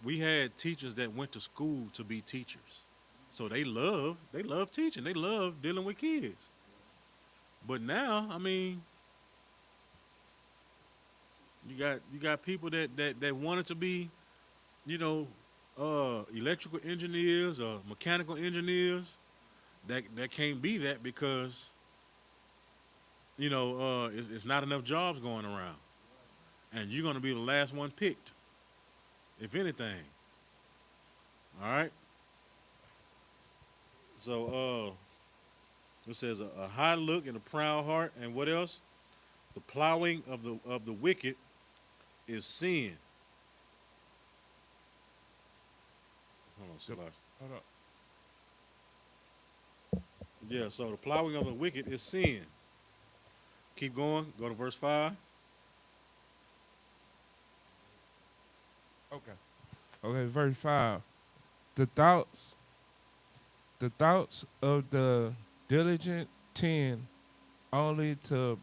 we had teachers that went to school to be teachers. So they love teaching. They love dealing with kids. But now, I mean, you got people that wanted to be, you know, electrical engineers or mechanical engineers that can't be that because it's not enough jobs going around, and you're gonna be the last one picked, if anything. All right. So it says a high look and a proud heart, and what else? The plowing of the wicked is sin. Hold on, somebody. Hold up. Yeah. So the plowing of the wicked is sin. Keep going. Go to verse 5. Okay. Okay, verse 5. The thoughts the thoughts of the diligent tend only to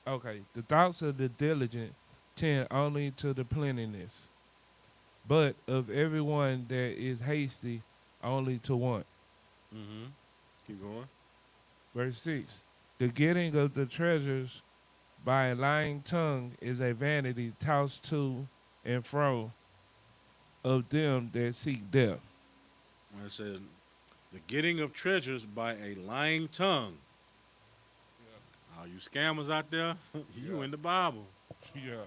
the thoughts of the diligent tend only to the plentiness, but of everyone that is hasty only to want. Mm-hmm. Keep going. Verse 6. The getting of the treasures by a lying tongue is a vanity tossed to and fro of them that seek death. When it says the getting of treasures by a lying tongue. All you scammers out there, you in the Bible. Yeah.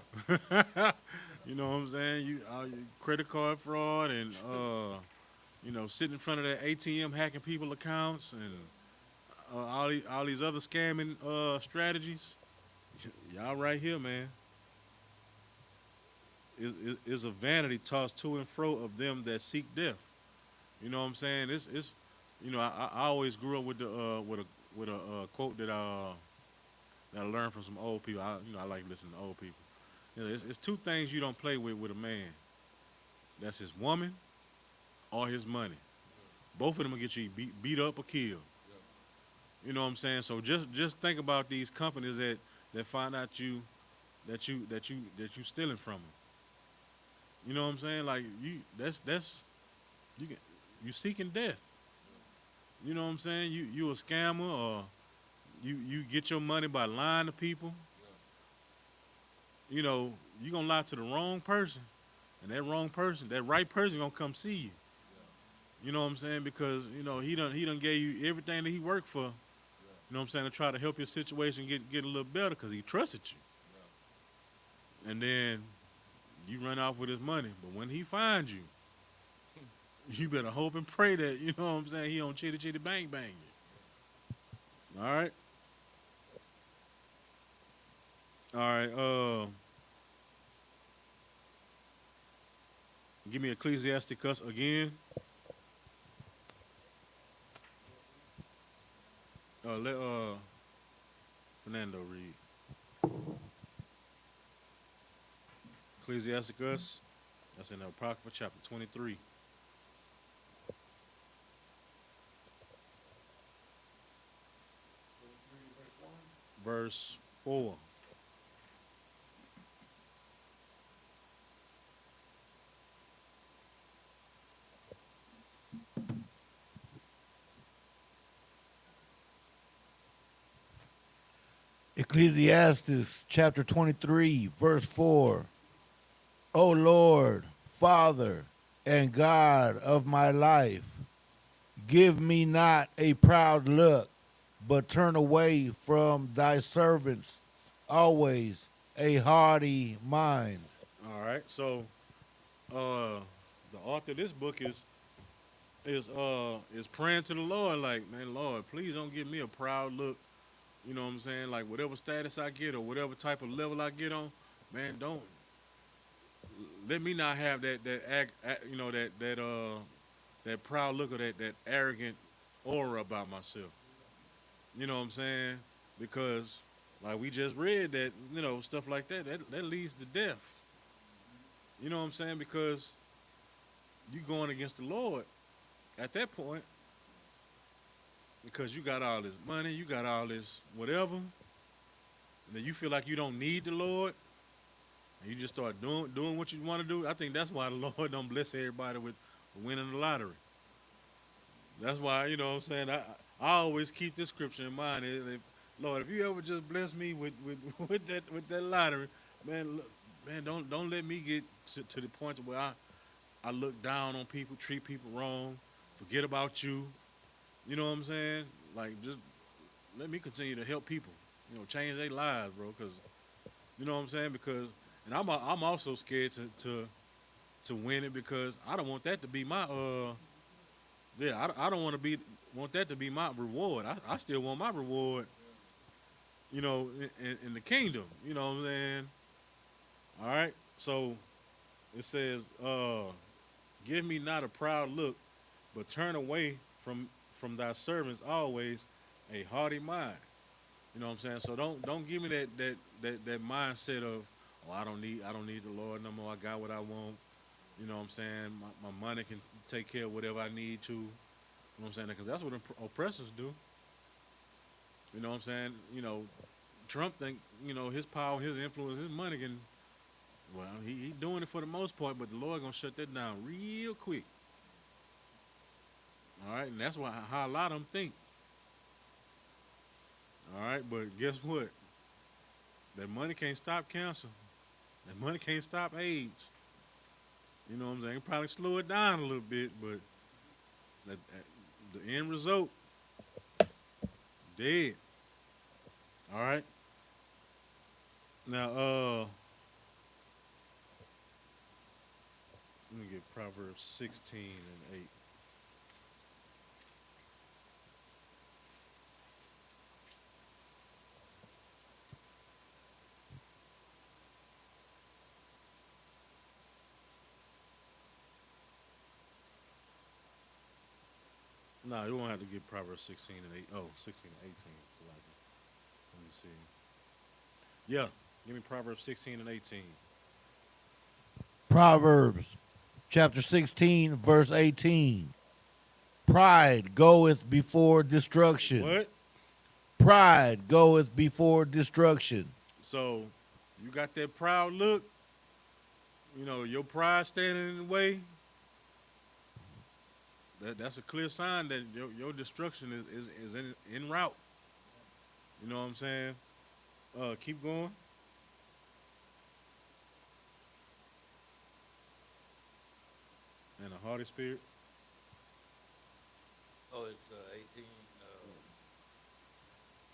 You know what I'm saying? You all your credit card fraud and sitting in front of that ATM hacking people accounts and all these other scamming strategies. Y'all right here, man. is a vanity tossed to and fro of them that seek death. You know what I'm saying? It's you know I always grew up with the with a quote that I learned from some old people. I like listening to old people. You know, it's two things you don't play with a man. That's his woman or his money. Both of them will get you beat up or killed. You know what I'm saying? So just think about these companies that find out that you stealing from them. You know what I'm saying? Like that's you can, you seeking death. You know what I'm saying? You a scammer or you get your money by lying to people. You know, you gonna lie to the wrong person, and that right person gonna come see you. You know what I'm saying? Because he done gave you everything that he worked for. You know what I'm saying? To try to help your situation get a little better because he trusted you. And then you run off with his money. But when he finds you, you better hope and pray that, you know what I'm saying, he don't chitty bang bang you. All right? All right. Give me Ecclesiasticus again. Let Fernando read. Ecclesiasticus. That's in the Apocrypha chapter 23. Verse 4. Ecclesiastes chapter 23, verse 4. O Lord, Father, and God of my life, give me not a proud look, but turn away from thy servants always a haughty mind. All right. So the author of this book is praying to the Lord like, man, Lord, please don't give me a proud look. You know what I'm saying? Like whatever status I get or whatever type of level I get on, man, don't let me not have that proud look or that arrogant aura about myself. You know what I'm saying? Because like we just read that, stuff like that leads to death. You know what I'm saying? Because you going against the Lord at that point because you got all this money, you got all this whatever, and then you feel like you don't need the Lord, and you just start doing what you want to do. I think that's why the Lord don't bless everybody with winning the lottery. That's why, you know what I'm saying, I always keep this scripture in mind. Lord, if you ever just bless me with that lottery, man, man, don't let me get to the point where I look down on people, treat people wrong, forget about you. You know what I'm saying? Like, just let me continue to help people, change their lives, bro. Because, you know what I'm saying? Because, and I'm also scared to win it because I don't want that to be my I don't want that to be my reward. I still want my reward, in the kingdom. You know what I'm saying? All right. So it says, give me not a proud look, but turn away from thy servants always a haughty mind. You know what I'm saying? So don't give me that mindset of, oh, I don't need the Lord no more. I got what I want. You know what I'm saying? My money can take care of whatever I need to. You know what I'm saying? Because that's what oppressors do. You know what I'm saying? Trump think, his power, his influence, his money can, well, he doing it for the most part, but the Lord gonna shut that down real quick. All right, and that's how a lot of them think. All right, but guess what? That money can't stop cancer. That money can't stop AIDS. You know what I'm saying? It probably slow it down a little bit, but the end result, dead. All right. Now, let me get Proverbs 16 and 8. No, you won't have to get Proverbs 16 and 8. Oh, 16 and 18. So like, let me see. Yeah, give me Proverbs 16 and 18. Proverbs chapter 16, verse 18. Pride goeth before destruction. What? Pride goeth before destruction. So you got that proud look. You know, your pride standing in the way. That's a clear sign that your destruction is in route. You know what I'm saying? Keep going. And a haughty spirit. Oh, it's 18.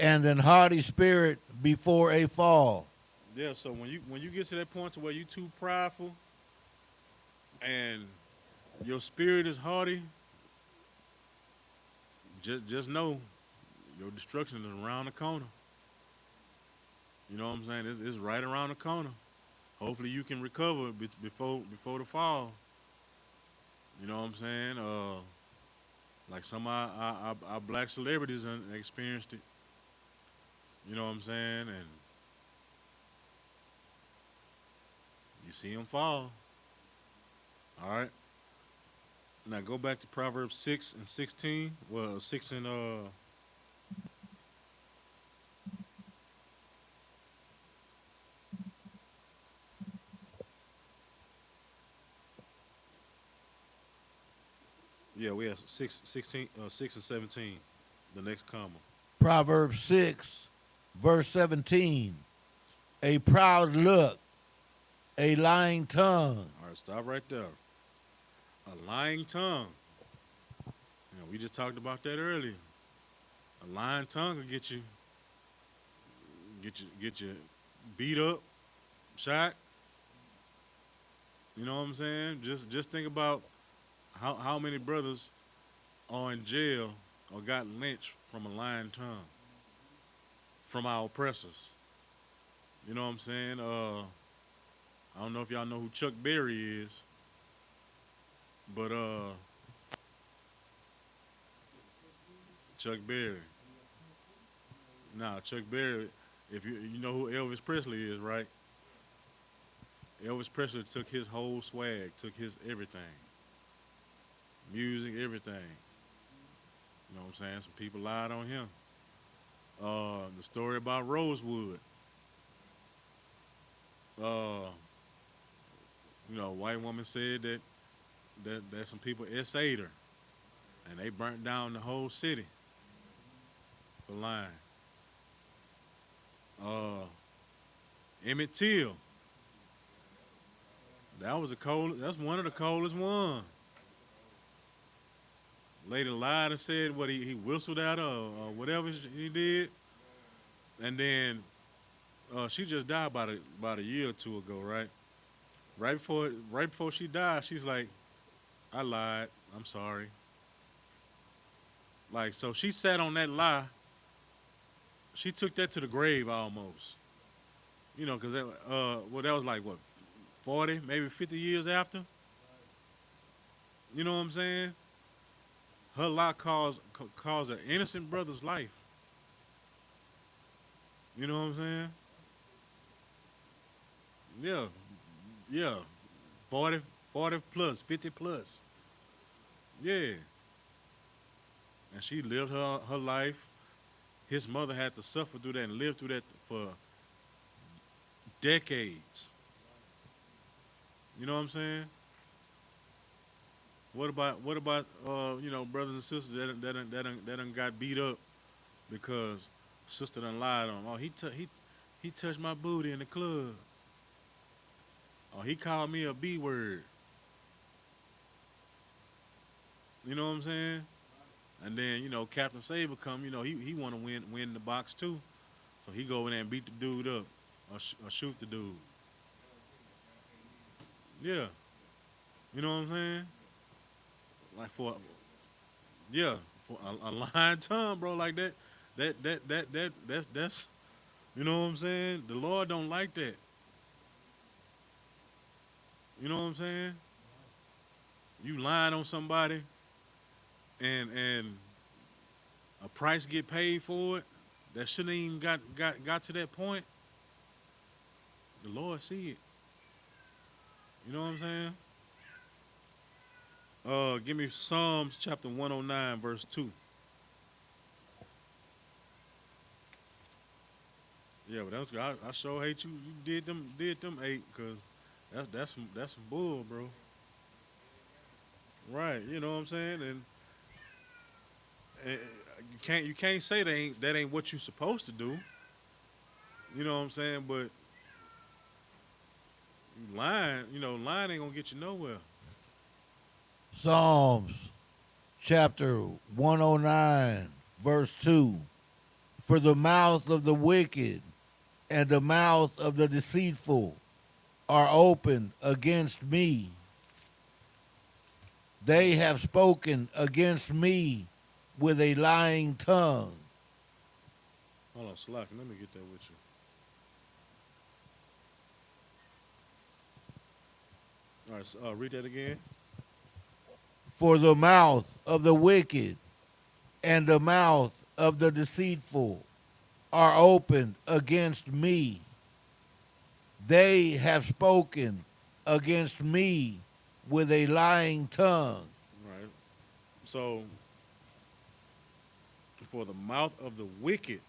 And an haughty spirit before a fall. Yeah. So when you get to that point to where you too prideful and your spirit is haughty, just know your destruction is around the corner. You know what I'm saying? It's right around the corner. Hopefully you can recover before the fall. You know what I'm saying? Like some of our black celebrities experienced it. You know what I'm saying? And you see them fall. All right. Now go back to Proverbs 6 and 16. Well, 6 and yeah, we have 6 and 17. The next comma. Proverbs 6, verse 17. A proud look, a lying tongue. All right, stop right there. A lying tongue. You know, we just talked about that earlier. A lying tongue will get you beat up, shot. You know what I'm saying? Just think about how many brothers are in jail or got lynched from a lying tongue from our oppressors. You know what I'm saying? I don't know if y'all know who Chuck Berry is, but Chuck Berry. Nah, Chuck Berry. If you know who Elvis Presley is, right? Elvis Presley took his whole swag, took his everything, music, everything. You know what I'm saying? Some people lied on him. The story about Rosewood. Uh, you know, a white woman said that some people essayed her, and they burnt down the whole city for lying. Uh, Emmett Till. That was a cold. That's one of the coldest ones. Lady lied and said what he whistled at her or whatever he did, and then she just died about a year or two ago, right? Right before she died, she's like, "I lied. I'm sorry." Like so, she sat on that lie. She took that to the grave almost. You know, because well, that was like what 40, maybe 50 years after. You know what I'm saying? Her lie caused an innocent brother's life. You know what I'm saying? Yeah, yeah. 40, 40 plus, 50 plus. Yeah. And she lived her life. His mother had to suffer through that and live through that for decades. You know what I'm saying? What about you know brothers and sisters that done got beat up because sister done lied on 'em. Oh he touched my booty in the club. Oh he called me a B word. You know what I'm saying? And then you know Captain Saber come. You know he want to win the box too. So he go in there and beat the dude up or shoot the dude. Yeah. You know what I'm saying? Like for yeah, for a lying tongue, bro, like that's you know what I'm saying? The Lord don't like that. You know what I'm saying? You lying on somebody and a price get paid for it that shouldn't even got to that point, the Lord see it. You know what I'm saying? Give me Psalms chapter 109, verse 2. Yeah, but that's I sure hate you. You did them 8, cause that's some bull, bro. Right? You know what I'm saying? And you can't say that ain't what you supposed to do. You know what I'm saying? But lying, lying ain't gonna get you nowhere. Psalms chapter 109, verse 2. For the mouth of the wicked and the mouth of the deceitful are opened against me. They have spoken against me with a lying tongue. Hold on, slacking. Let me get that with you. All right, so, read that again. For the mouth of the wicked and the mouth of the deceitful are opened against me. They have spoken against me with a lying tongue. Right. So, for the mouth of the wicked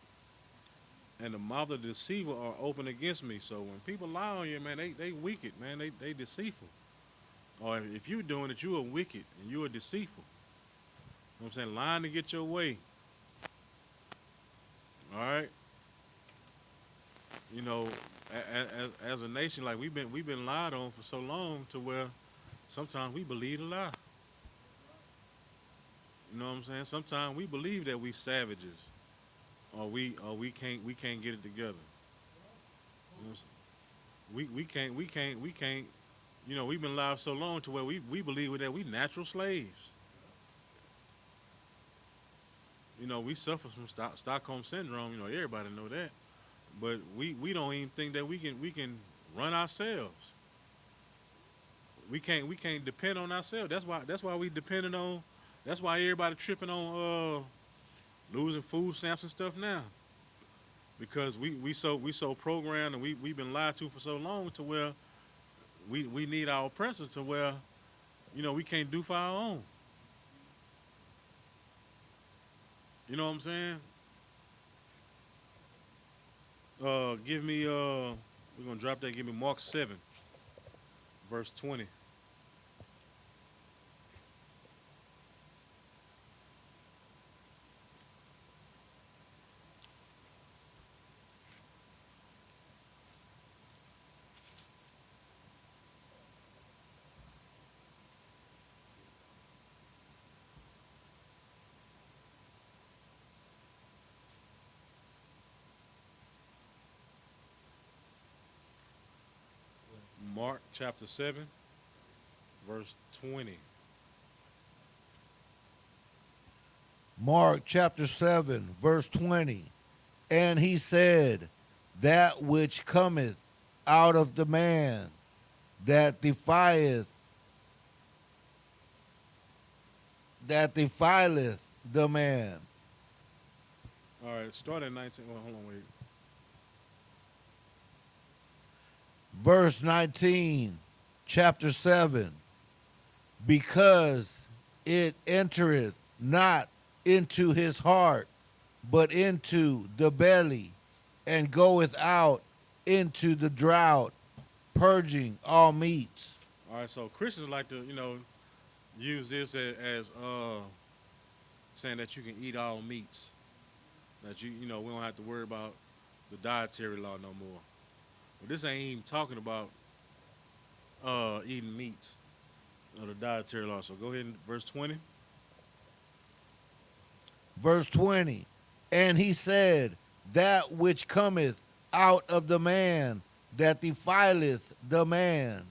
and the mouth of the deceiver are open against me. So when people lie on you, man, they wicked, man. They deceitful. Or if you're doing it, you are wicked and you are deceitful. You know what I'm saying? Lying to get your way. All right. You know, as a nation, like we've been lied on for so long to where sometimes we believe the lie. You know what I'm saying? Sometimes we believe that we savages, or we can't get it together. You know what I'm saying? We can't. You know, we've been live so long to where we believe that we natural slaves. You know, we suffer from Stockholm syndrome. You know, everybody know that. But we don't even think that we can run ourselves. We can't depend on ourselves. That's why we depending on. That's why everybody tripping on losing food stamps and stuff now. Because we so programmed and we've been lied to for so long to where we need our oppressors to where we can't do for our own. You know what I'm saying? Give me we're gonna drop that. Give me Mark 7, verse 20. Mark chapter 7, verse 20. Mark chapter 7, verse 20. And he said, that which cometh out of the man that defileth the man. All right, start at 19. Well, hold on, wait. Verse 19, chapter 7. Because it entereth not into his heart, but into the belly, and goeth out into the drought, purging all meats. All right, so Christians like to use this as saying that you can eat all meats. That we don't have to worry about the dietary law no more. But this ain't even talking about eating meat or the dietary law. So go ahead and verse 20. Verse 20. And he said, that which cometh out of the man that defileth the man.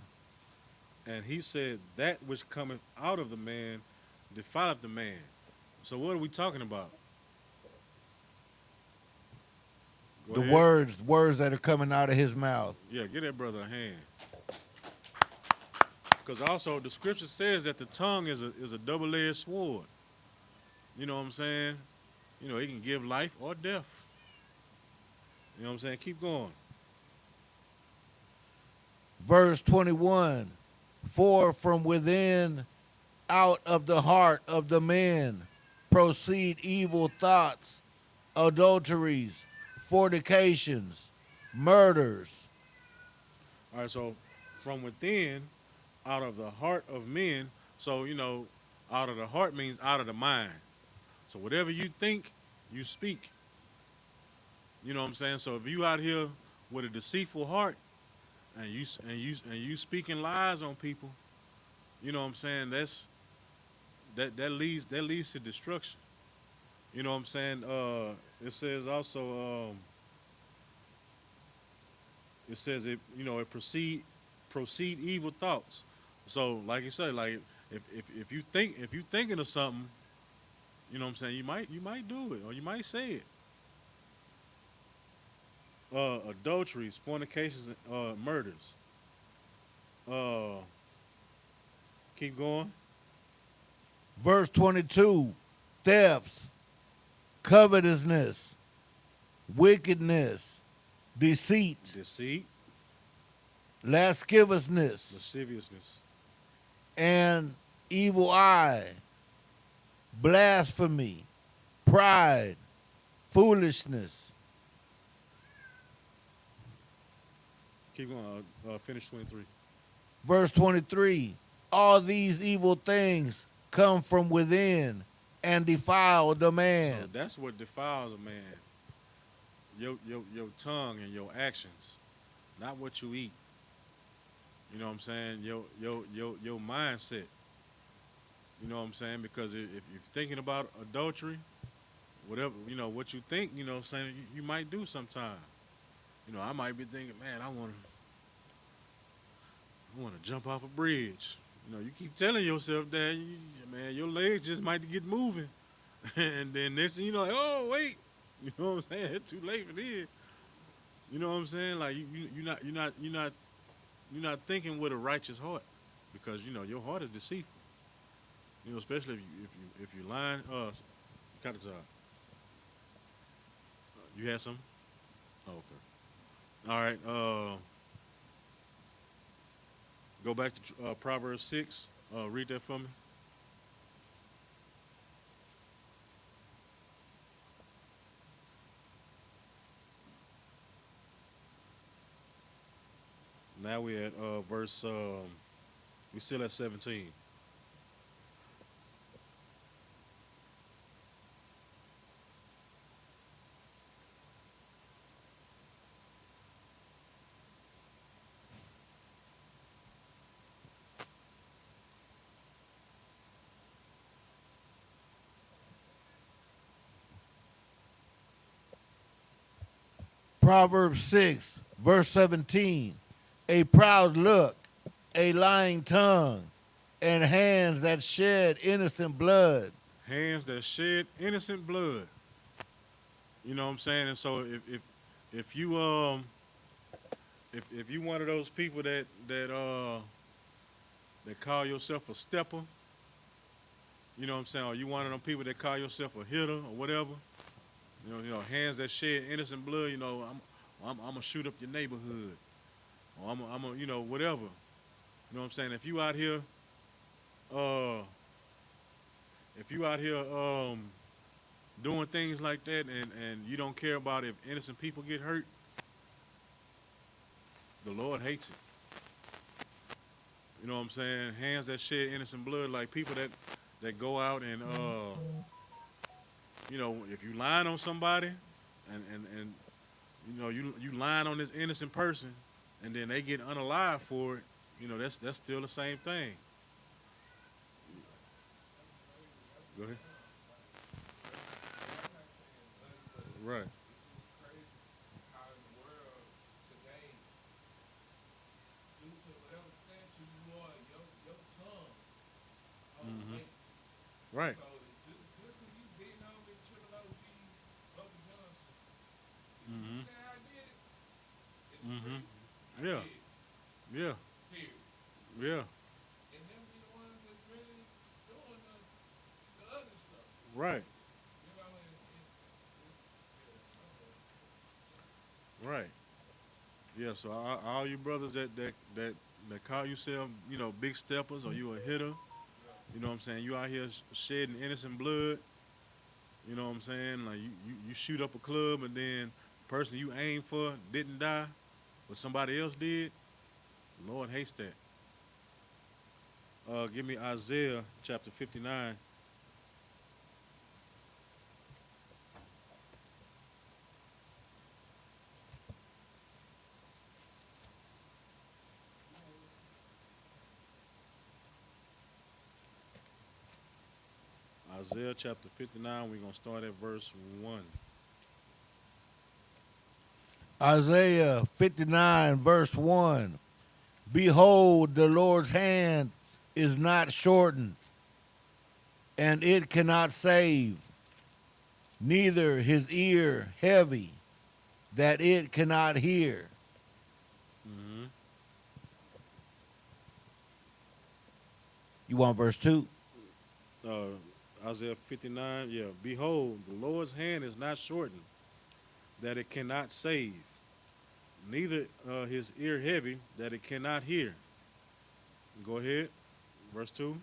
And he said, that which cometh out of the man defileth the man. So what are we talking about? Go The ahead. words that are coming out of his mouth. Yeah, give that brother a hand. Because also the scripture says that the tongue is a double-edged sword. You know what I'm saying? You know, it can give life or death. You know what I'm saying? Keep going. Verse 21. For from within, out of the heart of the man, proceed evil thoughts, adulteries, fornications, murders. All right, so from within, out of the heart of men. So, you know, out of the heart means out of the mind. So whatever you think, you speak. You know what I'm saying? So if you out here with a deceitful heart and you speaking lies on people, you know what I'm saying? That leads to destruction. You know what I'm saying? It says also it says it proceed evil thoughts. So like you say, like if you thinking of something, you know what I'm saying, you might do it or you might say it. Adulteries, fornications, murders. Uh, keep going. Verse 22. Thefts, covetousness, wickedness, deceit, Deceit, lasciviousness, lasciviousness. and evil eye, blasphemy, pride, foolishness. Keep going. Finish 23. Verse 23. All these evil things come from within and defile the So man. that's what defiles a man. Your tongue and your actions, not what you eat. You know what I'm saying? Your mindset. You know what I'm saying? Because if you're thinking about adultery, whatever what you think, you know what I'm saying, you might do sometime. You know, I might be thinking, man, I want to jump off a bridge. You know, you keep telling yourself that, man, your legs just might get moving, and then next thing you know, like, oh wait, you know what I'm saying? It's too late for this. You know what I'm saying? Like you're not thinking with a righteous heart, because your heart is deceitful. You know, especially if you lying. Cut it off. You had some? Oh, okay. All right. Go back to Proverbs 6. Read that for me. Now we at verse. We still at 17. Proverbs 6, verse 17. A proud look, a lying tongue, and hands that shed innocent blood. Hands that shed innocent blood. You know what I'm saying? And so if you if you one of those people that call yourself a stepper, you know what I'm saying, or you one of them people that call yourself a hitter or whatever, hands that shed innocent blood, I'm gonna shoot up your neighborhood, or I'm a whatever. You know what I'm saying? Uh, if you out here doing things like that, and you don't care about if innocent people get hurt, the Lord hates it. You know what I'm saying? Hands that shed innocent blood, like people that go out and if you lying on somebody, and you lying on this innocent person, and then they get unalive for it, that's still the same thing. Go ahead. Right. Hmm. Right. Hmm. Hmm. Yeah. Yeah. Yeah. Right. Yeah, so all you brothers that call yourself, big steppers, or you a hitter, you know what I'm saying? You out here shedding innocent blood, you know what I'm saying? Like you shoot up a club and then the person you aim for didn't die, but somebody else did. The Lord hates that. Give me Isaiah chapter 59. Isaiah chapter 59, we're going to start at verse 1. Isaiah 59, verse 1. Behold, the Lord's hand is not shortened, and it cannot save, neither his ear heavy, that it cannot hear. hmm You want verse 2? Isaiah 59, yeah. Behold, the Lord's hand is not shortened, that it cannot save, neither his ear heavy, that it cannot hear. Go ahead, verse 2.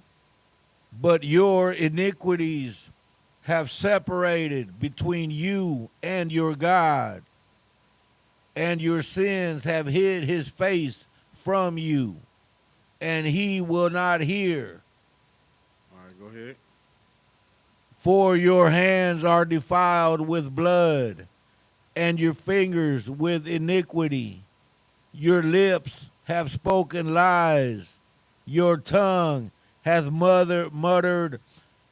But your iniquities have separated between you and your God, and your sins have hid his face from you, and he will not hear. All right, go ahead. For your hands are defiled with blood, and your fingers with iniquity. Your lips have spoken lies. Your tongue hath muttered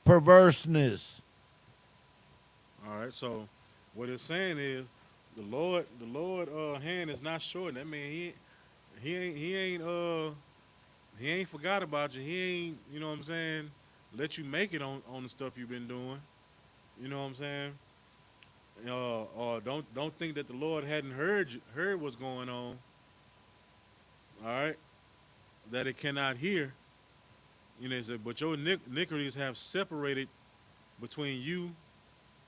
perverseness. All right, so what it's saying is the Lord hand is not short. That mean he ain't forgot about you. He ain't, you know what I'm saying, let you make it on the stuff you've been doing. You know what I'm saying? Or don't think that the Lord hadn't heard what's going on. All right, that it cannot hear. You know, it said, but your iniquities have separated between you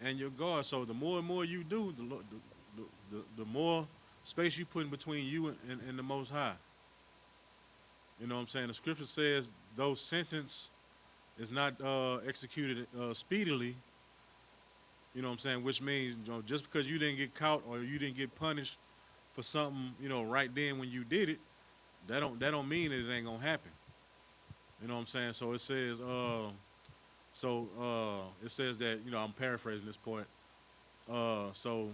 and your God. So the more and more you do, the more space you put in between you and the Most High. You know what I'm saying? The scripture says, though sentence is not executed speedily, you know what I'm saying, which means, just because you didn't get caught or you didn't get punished for something, right then when you did it, that don't mean that it ain't gonna happen. You know what I'm saying? So it says, it says that, I'm paraphrasing this point. So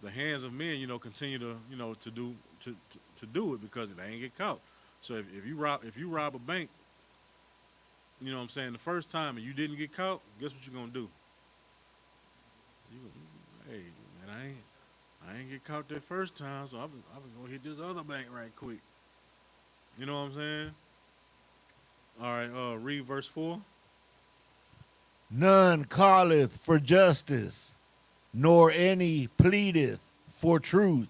the hands of men, continue to, to do it because they ain't get caught. So if you rob a bank, you know what I'm saying, the first time and you didn't get caught, guess what you're gonna do? Hey man, I ain't get caught that first time, so I'm gonna hit this other bank right quick. You know what I'm saying? All right, read verse 4. None calleth for justice, nor any pleadeth for truth.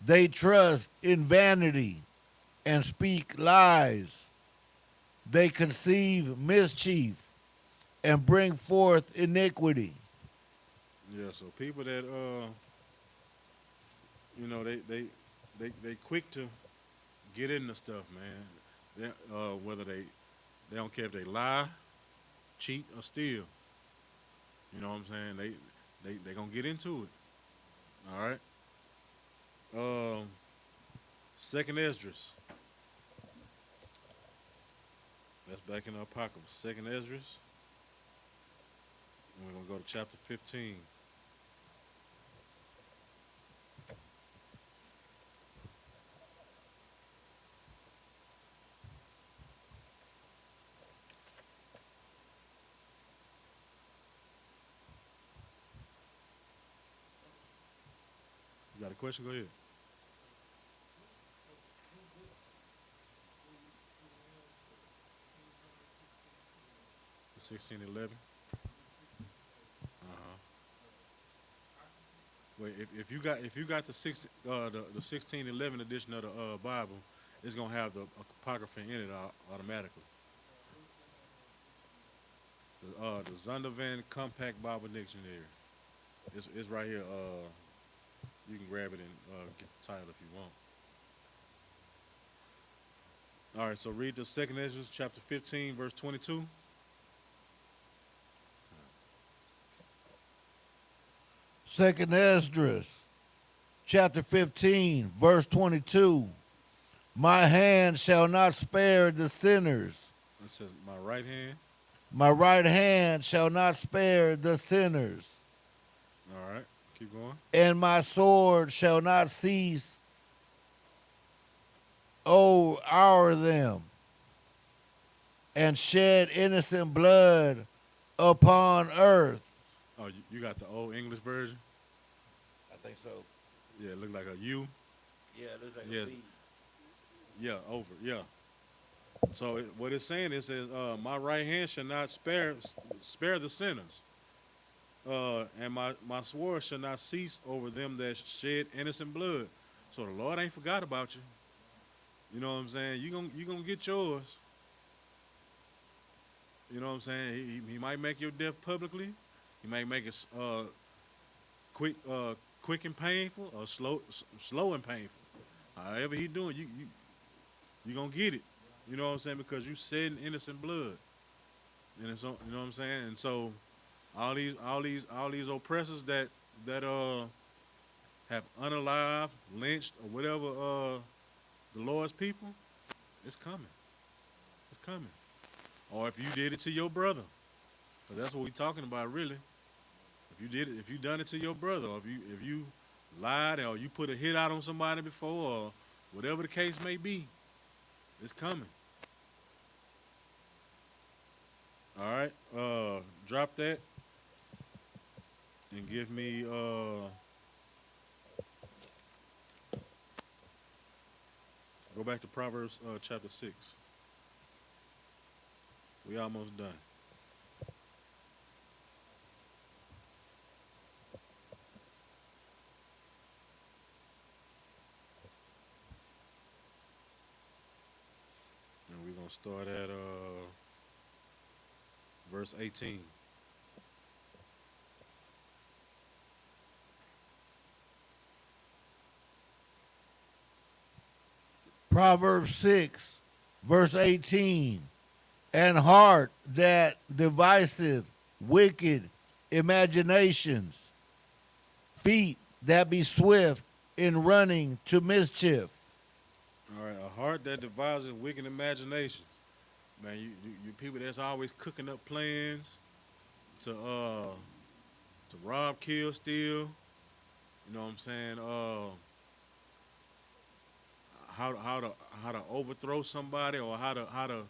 They trust in vanity and speak lies. They conceive mischief and bring forth iniquity. Yeah, so people that they quick to get into stuff, man. Whether they don't care if they lie, cheat, or steal. You know what I'm saying? They gonna get into it. All right. Second Esdras. That's back in the Apocalypse. Second Esdras. And we're gonna go to chapter 15. You got a question? Go ahead. The 1611. Uh-huh. Wait, if you got the 1611 edition of the Bible, it's gonna have the apocrypha in it automatically. The Zondervan Compact Bible Dictionary. It's right here. You can grab it and get the title if you want. All right, so read the second Ezra chapter 15, verse 22. Second Esdras, chapter 15, verse 22. My hand shall not spare the sinners. It says, my right hand. My right hand shall not spare the sinners. All right, keep going. And my sword shall not cease, our them, and shed innocent blood upon earth. Oh, you got the old English version? I think so. Yeah, it looked like a U. Yeah, it looks like Yes. a V. Yeah, over. Yeah. So what it's saying is, my right hand shall not spare the sinners, and my sword shall not cease over them that shed innocent blood. So the Lord ain't forgot about you. You know what I'm saying? You gonna get yours. You know what I'm saying? He might make your death publicly. He might make it quick quick and painful, or slow and painful. However he doing, you gonna get it. You know what I'm saying? Because you shedding innocent blood, and it's you know what I'm saying. And so all these oppressors that have unalived, lynched, or whatever the Lord's people, it's coming. It's coming. Or if you did it to your brother, because that's what we're talking about, really. If you done it to your brother, or if you lied, or you put a hit out on somebody before, or whatever the case may be, it's coming. All right, drop that and give me go back to Proverbs chapter 6. We almost done. And we're gonna start at verse 18. Proverbs 6, verse 18. And heart that deviseth wicked imaginations, feet that be swift in running to mischief. All right, a heart that devises wicked imaginations. Man, you people that's always cooking up plans to rob, kill, steal. You know what I'm saying? How to overthrow somebody, or how to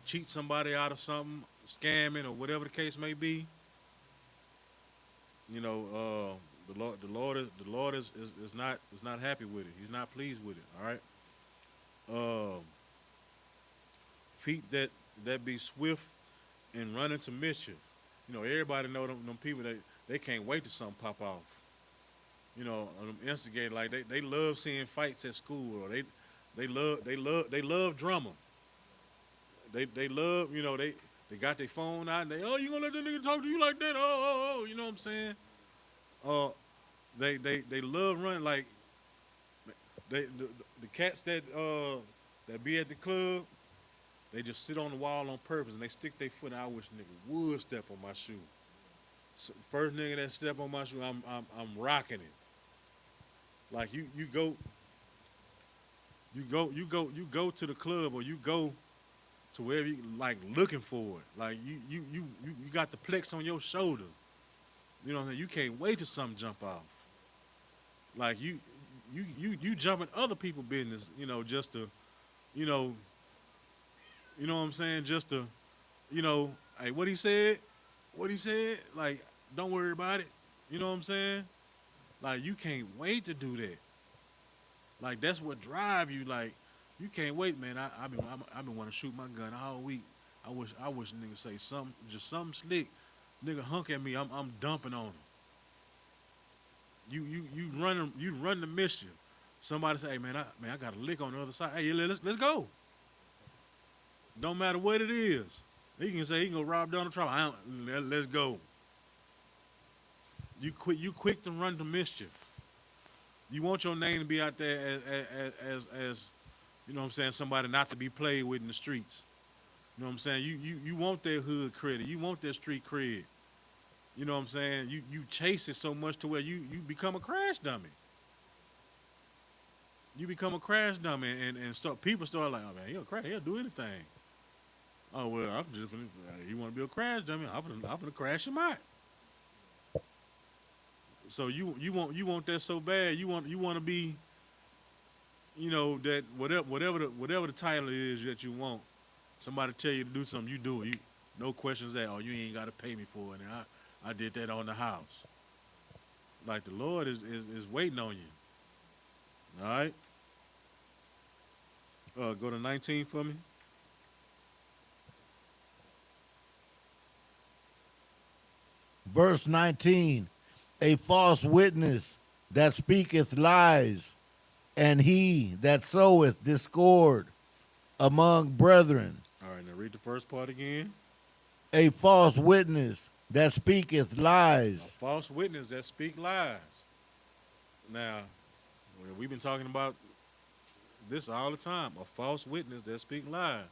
cheat somebody out of something, scamming, or whatever the case may be. You know, the Lord is not happy with it. He's not pleased with it. All right. Feet that be swift and run into mischief. You know, everybody know them people that they can't wait till something pop off. You know, them instigate, like they love seeing fights at school, or they love drama. They love, you know, they got their phone out, and oh, you gonna let that nigga talk to you like that? Oh, you know what I'm saying? Uh they love running, like the cats that be at the club. They just sit on the wall on purpose, and they stick their foot. I wish nigga would step on my shoe. So first nigga that step on my shoe, I'm rocking it. Like you go to the club, or you go to wherever you like looking for it. Like you got the plex on your shoulder. You know what I'm saying? You can't wait till something jump off. Like you jumping other people's business, you know, just to, you know, you know what I'm saying? Just to, you know, hey, what he said, like, don't worry about it. You know what I'm saying? Like, you can't wait to do that. Like, that's what drive you. Like, you can't wait, man. I've been wanting to shoot my gun all week. I wish nigga say something, just something slick. Nigga hunk at me, I'm dumping on him. You run the mischief. Somebody say, hey man, I got a lick on the other side. Hey, let's go. Don't matter what it is. He can say he can go rob Donald Trump. Let's go. You quick to run to mischief. You want your name to be out there as You know what I'm saying? Somebody not to be played with in the streets. You know what I'm saying? You want that hood credit. You want that street cred. You know what I'm saying? You chase it so much to where you become a crash dummy. You become a crash dummy, and start people start like, oh man, he'll crash, he'll do anything. Oh well, I'm just finna, he want to be a crash dummy. I'm gonna crash him out. So you want that so bad. You want to be, that whatever the title is that you want. Somebody tell you to do something, you do it. No questions asked. Oh, you ain't got to pay me for it. And I did that on the house. Like the Lord is waiting on you. All right. Go to 19 for me. Verse 19, a false witness that speaketh lies, and he that soweth discord among brethren. All right. Now read the first part again. A false witness that speaketh A lies. false witness that speak lies. Now, we've been talking about this all the time. A false witness that speak lies.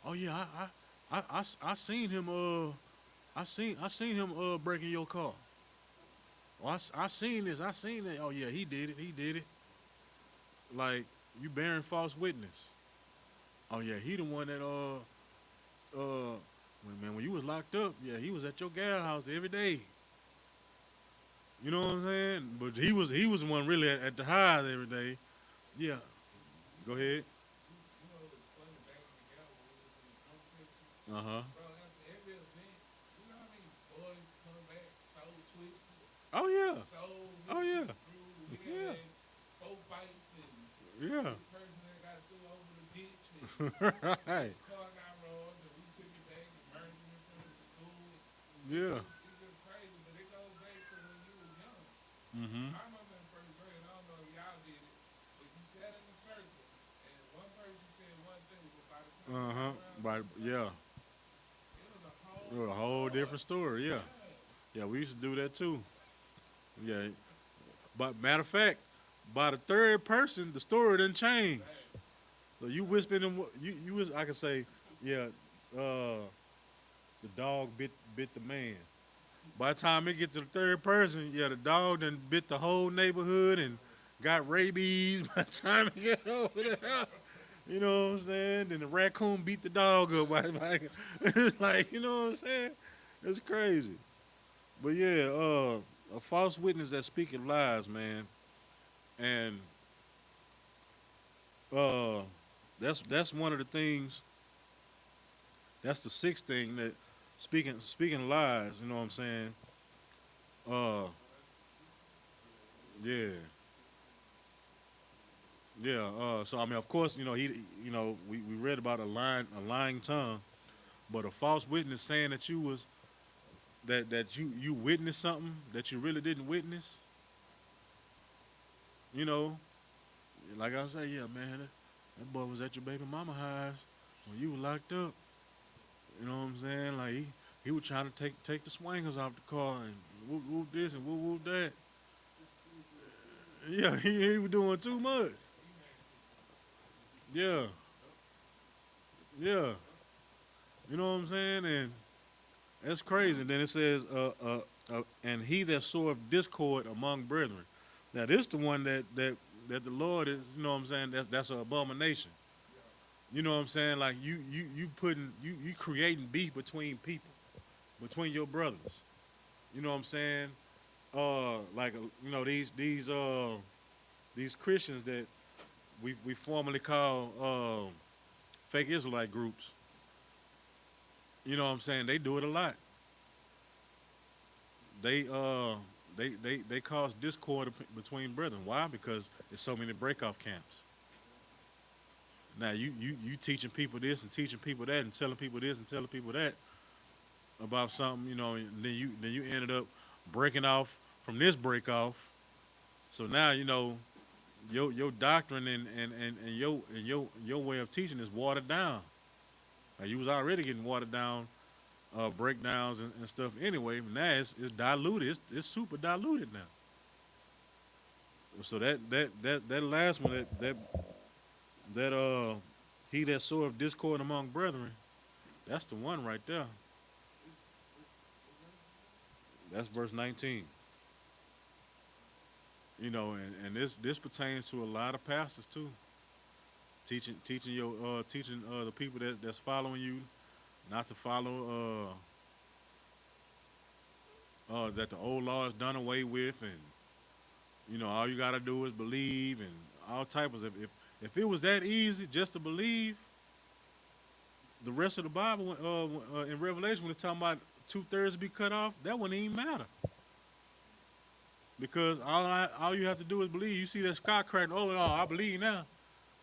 Oh yeah, I seen him. I seen him breaking your car. Oh, I seen this. I seen that. Oh yeah, he did it. He did it. Like you bearing false witness. Oh yeah, he the one that when you was locked up, yeah, he was at your gal house every day. You know what I'm saying? But he was the one really at the highs every day. Yeah. Go ahead. Uh huh. Oh yeah. Oh yeah. Yeah. Yeah. Right. Yeah. Mhm. Uh huh. Right. Yeah. It was a whole different story. Yeah. Yeah. We used to do that too. Yeah. But matter of fact, by the third person, the story didn't change. So you whispering them. You was. I could say, yeah. The dog bit the man. By the time it get to the third person, yeah, the dog done bit the whole neighborhood and got rabies. By the time it get over there, you know what I'm saying? Then the raccoon beat the dog up. It's like, you know what I'm saying? It's crazy. But yeah, a false witness that speaking lies, man, and uh, that's one of the things. That's the sixth thing that speaking lies. You know what I'm saying? Uh, yeah, yeah. So I mean, of course, we read about a lying tongue, but a false witness saying that you witnessed something that you really didn't witness. You know, like I say, yeah, man, that boy was at your baby mama house when you were locked up. You know what I'm saying? Like he was trying to take the swingers off the car and whoop whoop this and whoop whoop that. Yeah, he was doing too much. Yeah, yeah. You know what I'm saying? And that's crazy. And then it says, and he that soweth discord among brethren. Now this the one that the Lord is. You know what I'm saying? That's an abomination. You know what I'm saying? Like you creating beef between people, between your brothers. You know what I'm saying? Like these Christians that we formerly call fake Israelite groups. You know what I'm saying? They do it a lot. They they cause discord between brethren. Why? Because there's so many breakoff camps. Now you teaching people this and teaching people that and telling people this and telling people that about something, and then you ended up breaking off from this break off. So now your doctrine and your way of teaching is watered down. Now, you was already getting watered down breakdowns and stuff anyway. But now it's diluted. It's super diluted now. So that last one that That he that soweth discord among brethren, that's the one right there. That's verse 19. And this pertains to a lot of pastors too. Teaching the people that's following you not to follow that the old law is done away with, and all you gotta do is believe, and all types of if it was that easy just to believe, the rest of the Bible in Revelation when it's talking about 2/3 be cut off, that wouldn't even matter because all you have to do is believe. You see that sky crack, oh, I believe now.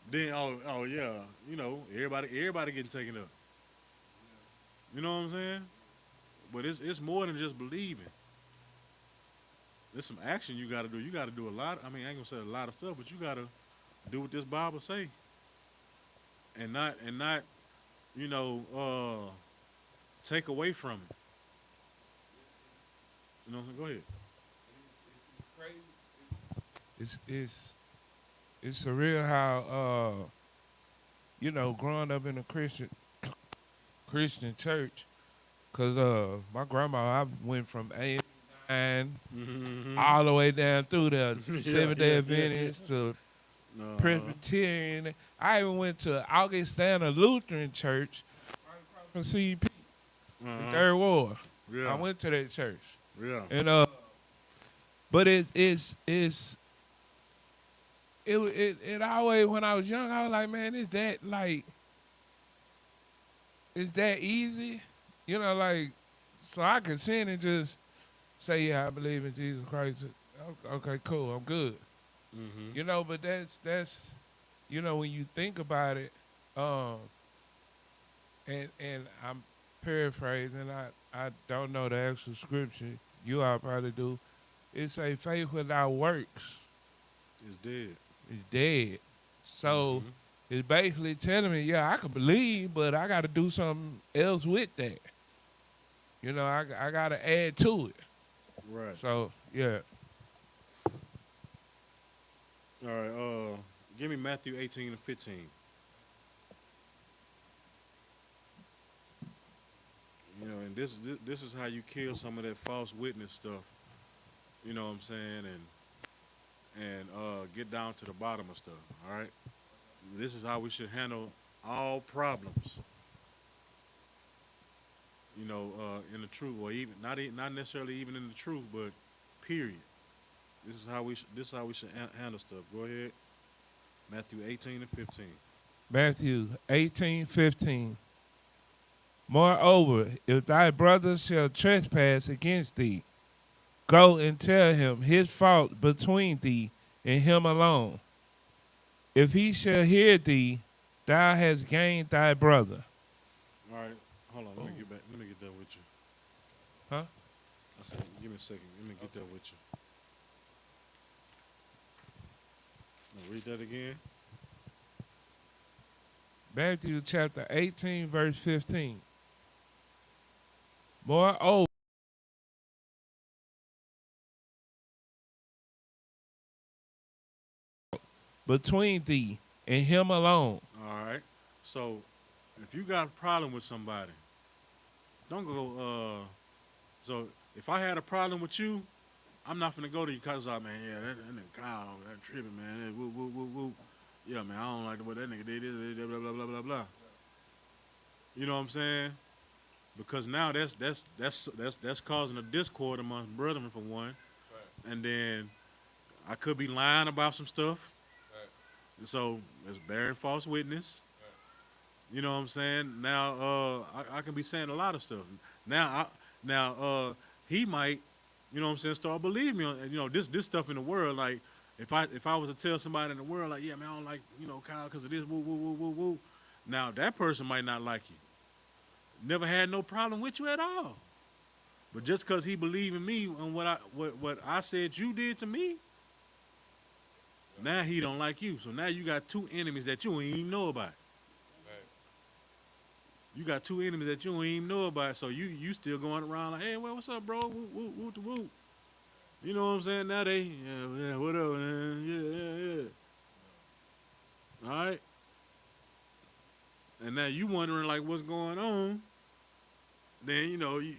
Then oh yeah, everybody getting taken up. You know what I'm saying? But it's more than just believing. There's some action you got to do. You got to do a lot. I mean, I ain't gonna say a lot of stuff, but you got to do what this Bible say, and not you know take away from it. You know what I'm saying? Go ahead. It's surreal how growing up in a Christian church, cause my grandma, I went from A9 Mm-hmm. all the way down through the Yeah, Seventh yeah, Day yeah, yeah. Adventist to Uh-huh. Presbyterian. I even went to Augustana Lutheran Church right across from CEP in Uh-huh. Third Ward. I Yeah. went to that church, Yeah. and but it always, when I was young, I was like, man, is that easy? Like, so I could sin and just say, yeah, I believe in Jesus Christ. Okay, cool, I'm good. Mm-hmm. But that's when you think about it, um, and I'm paraphrasing. I don't know the actual scripture. You all probably do. It say faith without works It's dead. is dead. So Mm-hmm. it's basically telling me, yeah, I can believe, but I got to do something else with that. I got to add to it. Right. So yeah, All right. Give me Matthew 18 and 15. And this is how you kill some of that false witness stuff. You know what I'm saying? And get down to the bottom of stuff. All right. This is how we should handle all problems. In the truth, or even not necessarily even in the truth, but period. This is how we should handle stuff. Go ahead. Matthew 18 and 15. Matthew 18:15. Moreover, if thy brother shall trespass against thee, go and tell him his fault between thee and him alone. If he shall hear thee, thou hast gained thy brother. All right. Hold on. Let Oh. me get back. Let me get that with you. Huh? I said, give me a second. Let me get that with you. Now read that again. Matthew chapter 18, verse 15. Moreover, between thee and him alone. All right. So, if you got a problem with somebody, don't go. So if I had a problem with you, I'm not gonna go to you because man, yeah, that nigga Kyle, that tripping, man. Woo, woo, woo, woo. Yeah, man, I don't like the way that nigga did this, blah blah blah blah blah. You know what I'm saying? Because now that's causing a discord among brethren for one, and then I could be lying about some stuff. So it's bearing false witness. You know what I'm saying? Now, I can be saying a lot of stuff. Now, he might, start believing me on, this stuff in the world. Like, if I was to tell somebody in the world, like, yeah, man, I don't like, Kyle because of this, woo, woo, woo, woo, woo. Now, that person might not like you. Never had no problem with you at all. But just because he believed in me and what I said you did to me, now he don't like you. So now you got two enemies that you don't even know about. You got two enemies that you don't even know about, so you still going around like, hey, well, what's up, bro? Woo, woo, woo, woo. You know what I'm saying? Now they, yeah, what up, man? Yeah. All right. and now you wondering like what's going on. Then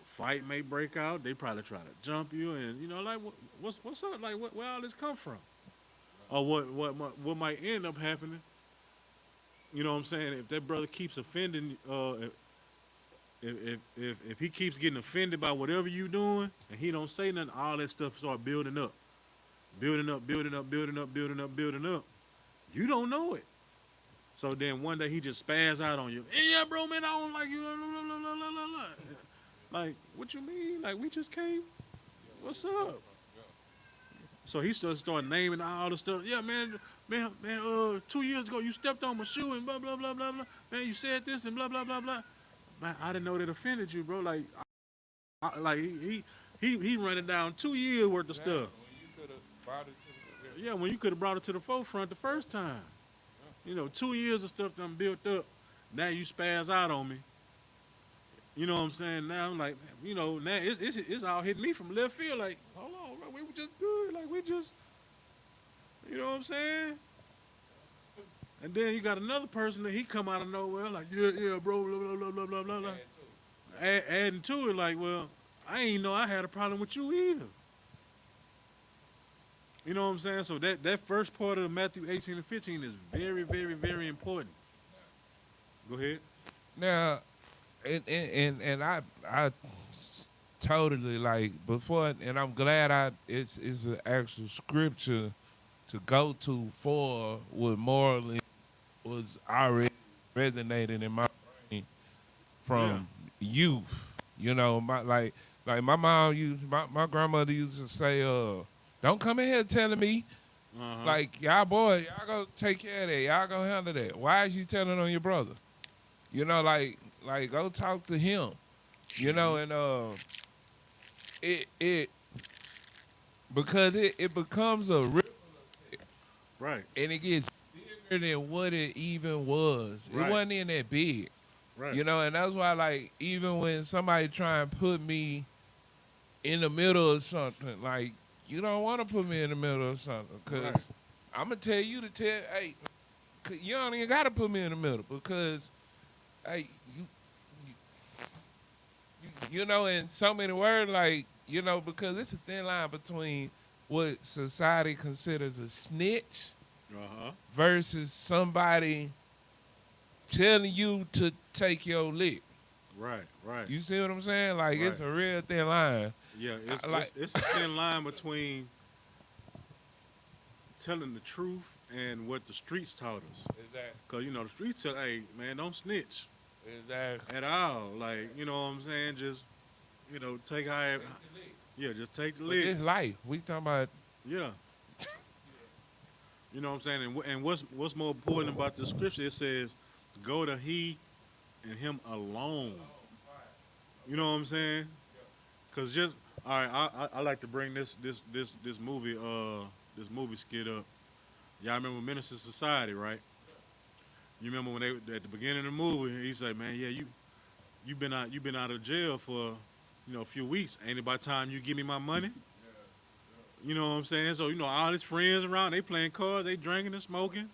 fight may break out. They probably try to jump you, and like what's up? Like where all this come from? Or what might end up happening? You know what I'm saying? If that brother keeps offending, if he keeps getting offended by whatever you doing, and he don't say nothing, all that stuff start building up, building up, building up, building up, building up, building up. You don't know it. So then one day he just spaz out on you. Hey, yeah, bro, man, I don't like you. Blah, blah, blah, blah, blah, blah. Like, what you mean? Like, we just came. What's up? So he started naming all the stuff. Yeah, man, 2 years ago you stepped on my shoe and blah blah blah blah blah. Man, you said this and blah blah blah blah. Man, I didn't know that offended you, bro. Like, like he running down 2 years worth of stuff. Yeah, when you could have brought it to the forefront the first time. 2 years of stuff done built up. Now you spaz out on me. You know what I'm saying? Now I'm like, now it's all hitting me from left field. Like, hold on, bro, we were just good. Like, we just, you know what I'm saying? And then you got another person that he come out of nowhere, like, yeah, bro, blah, blah, blah, blah, blah, blah, blah. Adding to it, like, well, I ain't know I had a problem with you either. You know what I'm saying? So that first part of Matthew 18 and 15 is very, very, very important. Go ahead. Now, and I totally like before, and I'm glad it's an actual scripture to go to for what morally was already resonating in my brain from youth. My my mom my grandmother used to say, don't come in here telling me, like, y'all boy, y'all go take care of that. Y'all go handle that. Why is you telling on your brother? Like go talk to him. And it because it becomes a ripple effect. Right. And it gets bigger than what it even was. Right. It wasn't even that big. Right. And that's why, like, even when somebody try and put me in the middle of something, like, you don't want to put me in the middle of something, because I'm going to tell you hey, you don't even got to put me in the middle, because, hey, you in so many words, like, because it's a thin line between what society considers a snitch versus somebody telling you to take your lick. Right. You see what I'm saying? Like, it's a real thin line. Yeah, it's a thin line between telling the truth and what the streets taught us. Exactly. Because, the streets tell, hey, man, don't snitch. Exactly. At all. Like, you know what I'm saying? Just, take how just take the lick. It's life. We talking about. Yeah. You know what I'm saying? And what's more important about the scripture, it says, go to he and him alone. You know what I'm saying? Because all right, I like to bring this movie skit up. Y'all remember Minister Society, right? You remember when they at the beginning of the movie, he said, man, yeah, you've been out of jail for a few weeks. Ain't it about time you give me my money? You know what I'm saying? So, all his friends around, they playing cards, they drinking and smoking.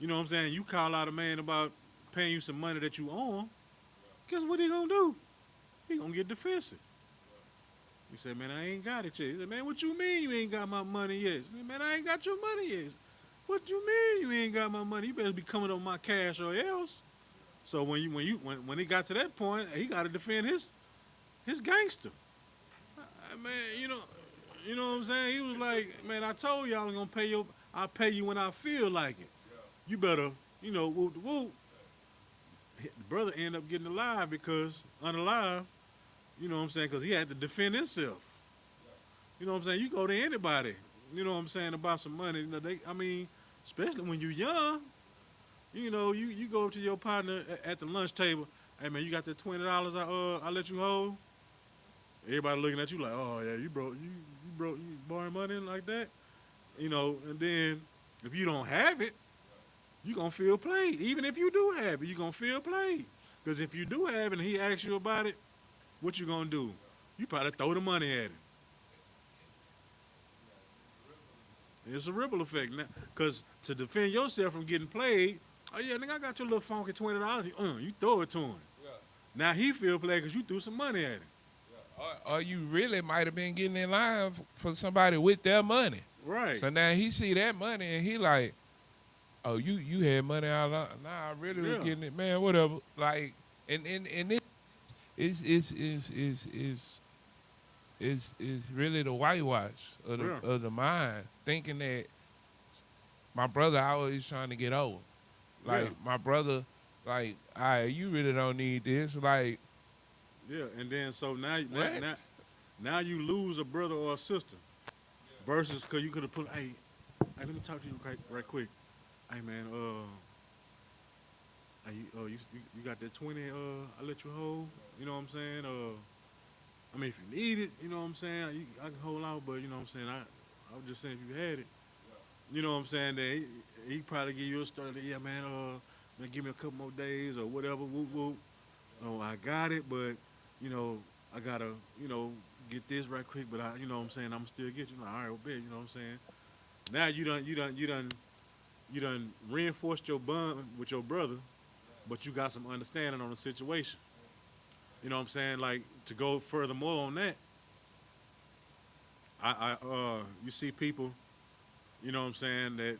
You know what I'm saying? You call out a man about paying you some money that you own, guess what he gonna do? He gonna get defensive. He said, man, I ain't got it yet. He said, man, what you mean you ain't got my money yet? He said, man, I ain't got your money yet. What you mean you ain't got my money? You better be coming on my cash or else. So when he got to that point, he got to defend his gangster. Man, you know what I'm saying? He was like, man, I told y'all I'm gonna pay you. I'll pay you when I feel like it. You better, whoop the whoop. The brother ended up getting unalive. You know what I'm saying? Because he had to defend himself. You know what I'm saying? You go to anybody, you know what I'm saying, about some money. Especially when you're young, you go up to your partner at the lunch table. Hey, man, you got that $20 I let you hold? Everybody looking at you like, oh, yeah, you borrowing money like that? And then if you don't have it, you're going to feel played. Even if you do have it, you're going to feel played. Because if you do have it and he asks you about it, what you going to do? You probably throw the money at him. It's a ripple effect. Because to defend yourself from getting played, Oh yeah, nigga, I got your little funky $20. You throw it to him. Yeah. Now he feel play because you threw some money at him. Or you really might have been getting in line for somebody with their money. Right. So now he see that money and he like, oh, you had money out of, nah, I really was Yeah. getting it, man, whatever. Like, and it is really the whitewash of Yeah. the mind, thinking that my brother always trying to get over. Like Yeah. my brother, like, all right, you really don't need this. Like, Yeah. And then so what? now you lose a brother or a sister versus because you could have put, hey, let me talk to you right quick. Hey man, you got that 20? I let you hold. You know what I'm saying? I mean, if you need it, you know what I'm saying. I can hold out, but you know what I'm saying. I was just saying if you had it, you know what I'm saying. That he probably give you a story. That, yeah, man. Man, give me a couple more days or whatever. Whoop whoop. Oh, I got it, but you know, I gotta, get this right quick. But you know what I'm saying. I'm still get you. Like, all right, well, bet. You know what I'm saying. Now you done reinforced your bond with your brother, but you got some understanding on the situation. You know what I'm saying? Like to go furthermore on that, you see people, you know what I'm saying, that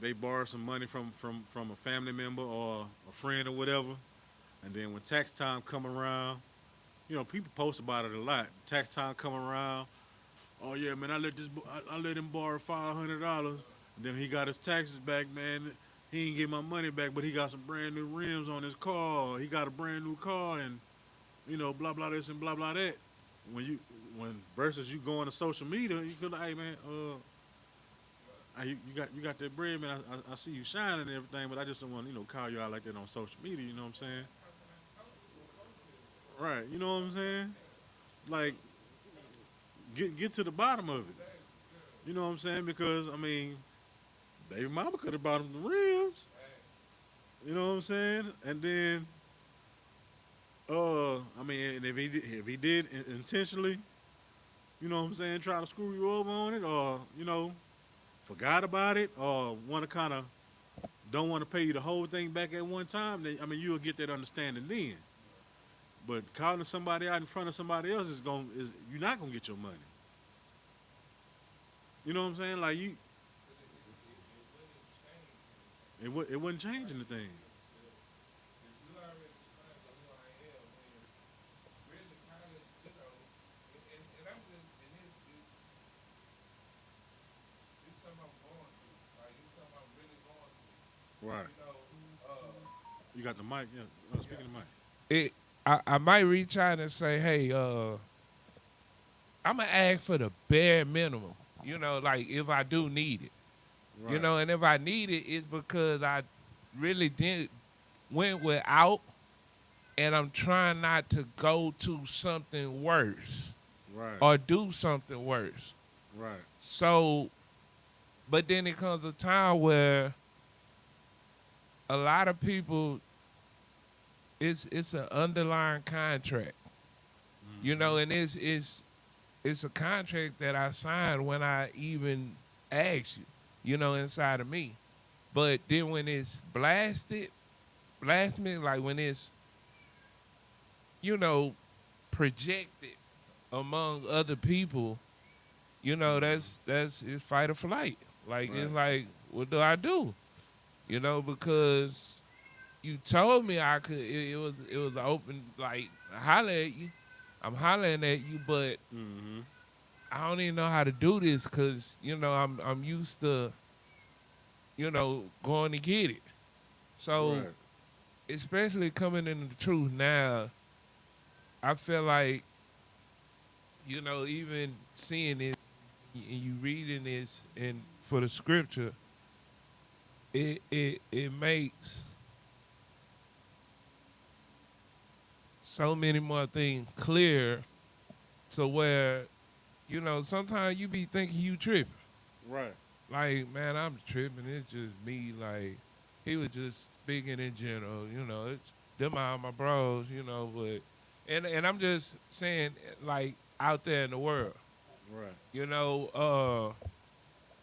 they borrow some money from a family member or a friend or whatever, and then when tax time come around, people post about it a lot. Tax time come around, oh yeah, man, I let him borrow $500. Then he got his taxes back, man. He ain't get my money back, but he got some brand new rims on his car. He got a brand new car, and blah blah this and blah blah that. When versus you going to social media, you feel like, hey man, you got that bread, man. I see you shining and everything, but I just don't want to call you out like that on social media. You know what I'm saying? Right. You know what I'm saying? Like get to the bottom of it. You know what I'm saying? Because I mean, baby mama could have bought him the rims. You know what I'm saying? And then, I mean, and if he did intentionally, you know what I'm saying, try to screw you over on it, or forgot about it, or want to kind of don't want to pay you the whole thing back at one time, then, I mean, you'll get that understanding then. But calling somebody out in front of somebody else is you're not gonna get your money. You know what I'm saying? Like it wouldn't change anything. Right. You got the mic? Yeah. Speaking of mic. I might reach out and say, hey, I'm gonna ask for the bare minimum. Like if I do need it. Right. And if I need it, it's because I really went without, and I'm trying not to go to something worse Right. or do something worse. Right. So, but then it comes a time where a lot of people, it's an underlying contract, and it's a contract that I signed when I even asked you, inside of me. But then when it's blasphemy, like when it's, projected among other people, that's it's fight or flight. Like Right. it's like, what do I do? Because you told me I could. It was open. Like holler at you, I'm hollering at you, but Mm-hmm. I don't even know how to do this because I'm used to going to get it. So Right. especially coming into the truth now, I feel like even seeing it and you reading this and for the scripture, it makes so many more things clear to where, sometimes you be thinking you tripping. Right. Like, man, I'm tripping. It's just me. Like, he was just speaking in general. It's them are my bros. But and I'm just saying, like, out there in the world. Right.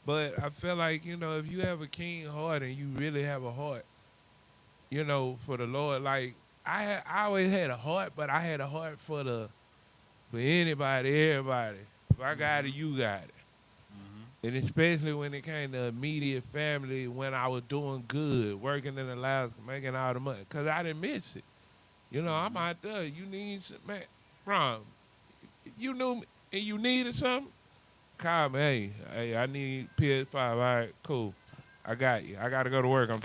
But But I feel like, if you have a keen heart and you really have a heart, for the Lord, like I always had a heart, but I had a heart for anybody, everybody. If I got it, Mm-hmm. you got it. Mm-hmm. And especially when it came to immediate family, when I was doing good, working in Alaska, making all the money, because I didn't miss it. I'm Mm-hmm. out there. You need some, man, from, if you knew me and you needed something, call me. Hey, I need PS5. All right, cool. I got you. I got to go to work. I'm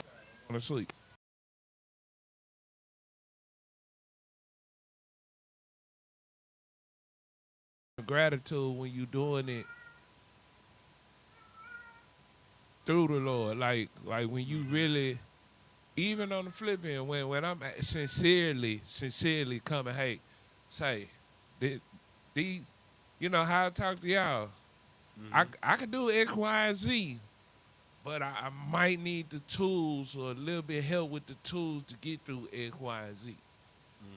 going to sleep. Gratitude when you doing it through the Lord, like when you Mm-hmm. really, even on the flip end, when I'm sincerely coming, hey, say, the- these, how I talk to y'all. I Mm-hmm. I can do X, Y, and Z, but I might need the tools or a little bit help with the tools to get through X, Y, and Z.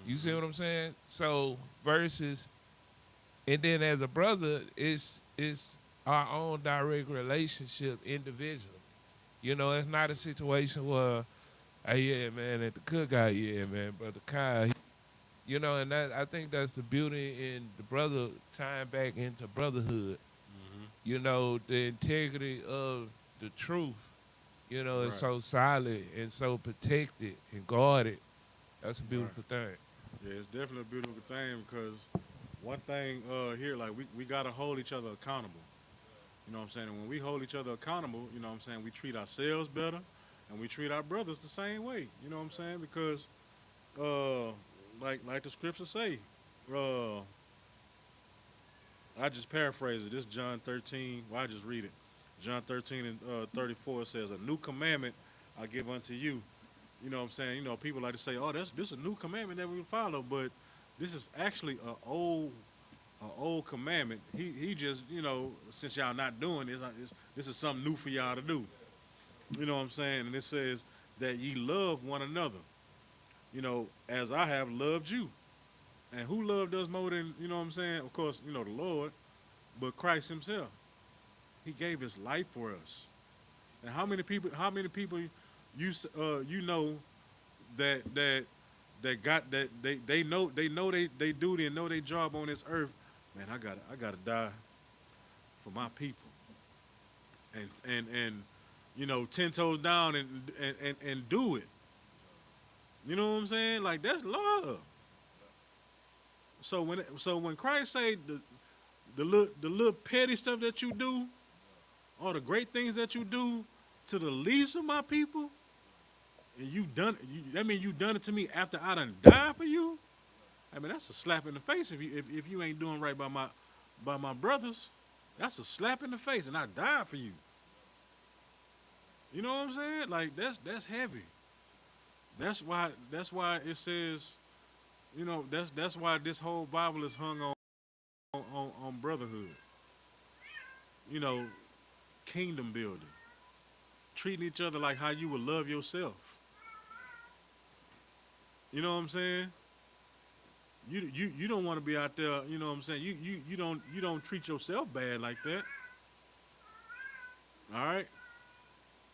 You see Mm-hmm. what I'm saying? So versus, and then as a brother, it's our own direct relationship individually. It's not a situation where, hey, yeah, man, at the cookout, yeah, man, brother Kyle, and that I think that's the beauty in the brother tying back into brotherhood. Mm-hmm. The integrity of the truth, is Right. so solid and so protected and guarded. That's a Right. beautiful thing. Yeah, it's definitely a beautiful thing because one thing here, like we gotta hold each other accountable. You know what I'm saying? And when we hold each other accountable, you know what I'm saying, we treat ourselves better and we treat our brothers the same way. You know what I'm saying? Because uh like the scriptures say, uh I just paraphrase it. This John 13, well I just read it. John 13 and 34 says, "A new commandment I give unto you." You know what I'm saying? People like to say, "Oh, this is a new commandment that we follow," but this is actually a old commandment. He just, since y'all not doing this, this is something new for y'all to do. You know what I'm saying? And it says that ye love one another, as I have loved you. And who loved us more than, you know what I'm saying? Of course, the Lord, but Christ himself. He gave his life for us. And how many people you know that got that they know they duty and know their job on this earth. Man, I gotta die for my people. And 10 toes down and do it. You know what I'm saying? Like that's love. So when Christ say the little petty stuff that you do, all the great things that you do to the least of my people, and that mean you done it to me after I done died for you. I mean that's a slap in the face if you ain't doing right by my brothers. That's a slap in the face, and I died for you. You know what I'm saying? Like that's heavy. That's why it says, that's why this whole Bible is hung on brotherhood. You know, kingdom building, treating each other like how you would love yourself. You know what I'm saying? You don't want to be out there. You know what I'm saying? You don't treat yourself bad like that. All right.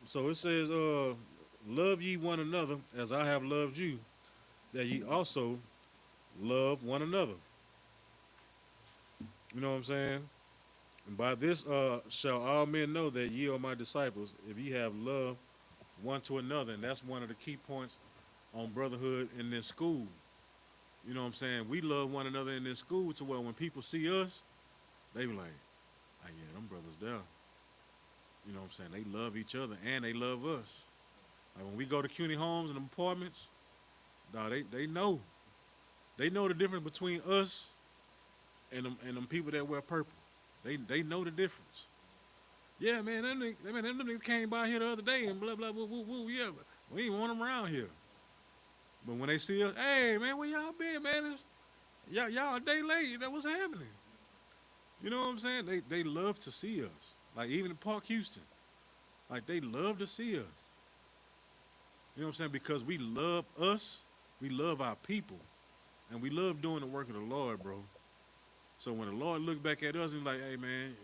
So it says, love ye one another as I have loved you, that ye also love one another. You know what I'm saying? And by this shall all men know that ye are my disciples, if ye have love one to another. And that's one of the key points on brotherhood in this school. You know what I'm saying? We love one another in this school to where when people see us, they be like, oh yeah, them brothers there. You know what I'm saying? They love each other and they love us. Like when we go to CUNY homes and apartments, nah, they know. They know the difference between us and them people that wear purple. They know the difference. Yeah, man, them niggas came by here the other day and blah blah woo woo woo. Yeah, but we ain't want them around here. But when they see us, hey man, where y'all been, man? Y'all a day late. That what's happening. You know what I'm saying? They love to see us. Like even in Park Houston, like they love to see us. You know what I'm saying? Because we love us, we love our people, and we love doing the work of the Lord, bro. So when the Lord look back at us and like, hey man,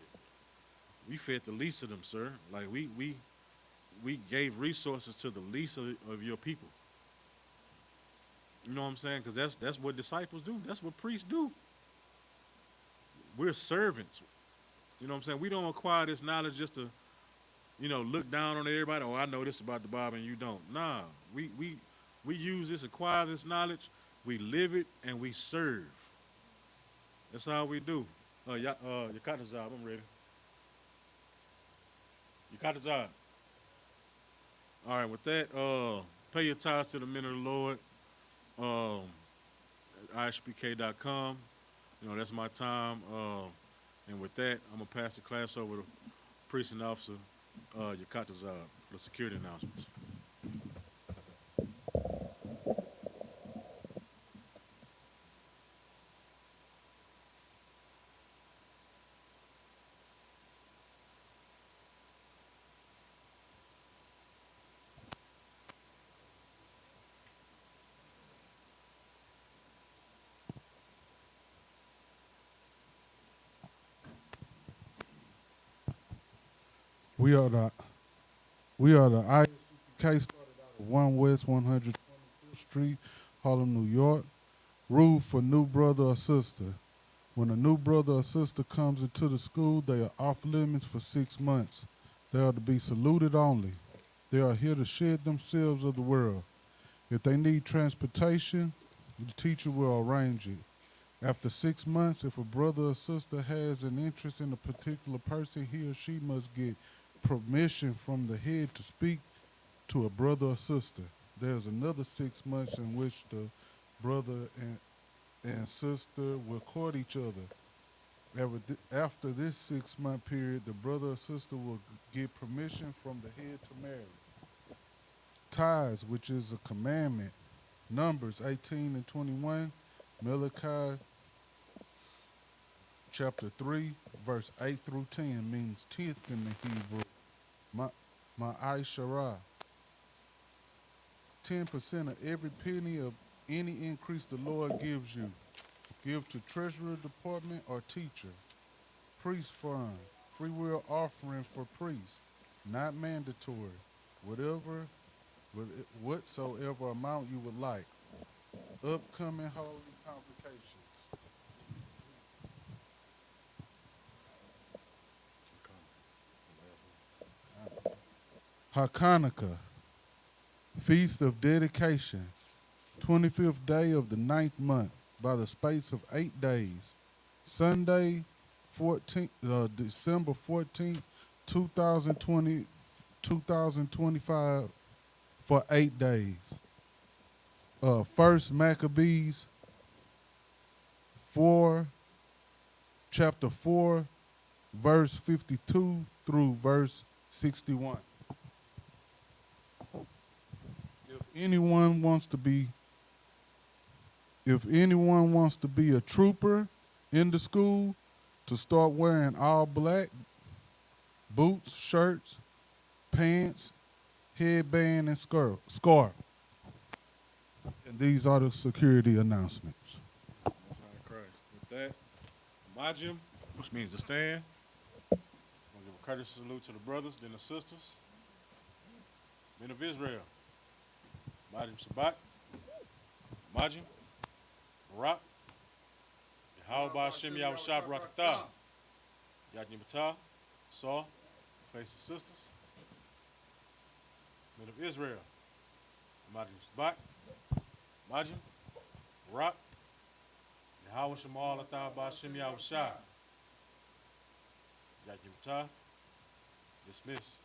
We fed the least of them, sir. Like we gave resources to the least of your people. You know what I'm saying? Because that's what disciples do. That's what priests do. We're servants. You know what I'm saying? We don't acquire this knowledge just to, look down on everybody. Oh, I know this about the Bible and you don't. Nah, we use this, acquire this knowledge, we live it, and we serve. That's how we do. You got the job. I'm ready. You got the job. All right, with that, pay your tithes to the men of the Lord. I.S.U.P.K.com. That's my time. And with that, I'm going to pass the class over to Precinct Officer Yakatazar for the security announcements. We are the I.S.U.P.K started out of 1 West 125th Street, Harlem, New York. Rule for new brother or sister. When a new brother or sister comes into the school, they are off limits for 6 months. They are to be saluted only. They are here to shed themselves of the world. If they need transportation, the teacher will arrange it. After 6 months, if a brother or sister has an interest in a particular person, he or she must get permission from the head to speak to a brother or sister. There's another 6 months in which the brother and sister will court each other. After this 6 month period, the brother or sister will get permission from the head to marry. Tithes, which is a commandment. Numbers 18 and 21. Malachi chapter 3, verse 8 through 10 means tenth in the Hebrew. Ma'ai 10% of every penny of any increase the Lord gives you. Give to treasury department or teacher. Priest fund. Free will offering for priests. Not mandatory. Whatsoever amount you would like. Upcoming holy convocations. Hakanaka, Feast of Dedication, 25th day of the 9th month, by the space of 8 days. Sunday, December 14th, 2020, 2025, for 8 days. First Maccabees 4, chapter 4, verse 52 through verse 61. If anyone wants to be a trooper in the school, to start wearing all black, boots, shirts, pants, headband, and scarf. And these are the security announcements. Most High Christ. With that, Majim, which means to stand. I'm going to give a courteous salute to the brothers, then the sisters. Men of Israel. Majim Sabak. Majim. Barak. Yahweh Hashem Yahushua Barakatah. Yadnibata. Saw. Face the sisters. Men of Israel. Majim Sabak. Majim. Barak. Yahweh Shemal Atah Hashem Yahushua. Yadnibata. Dismiss.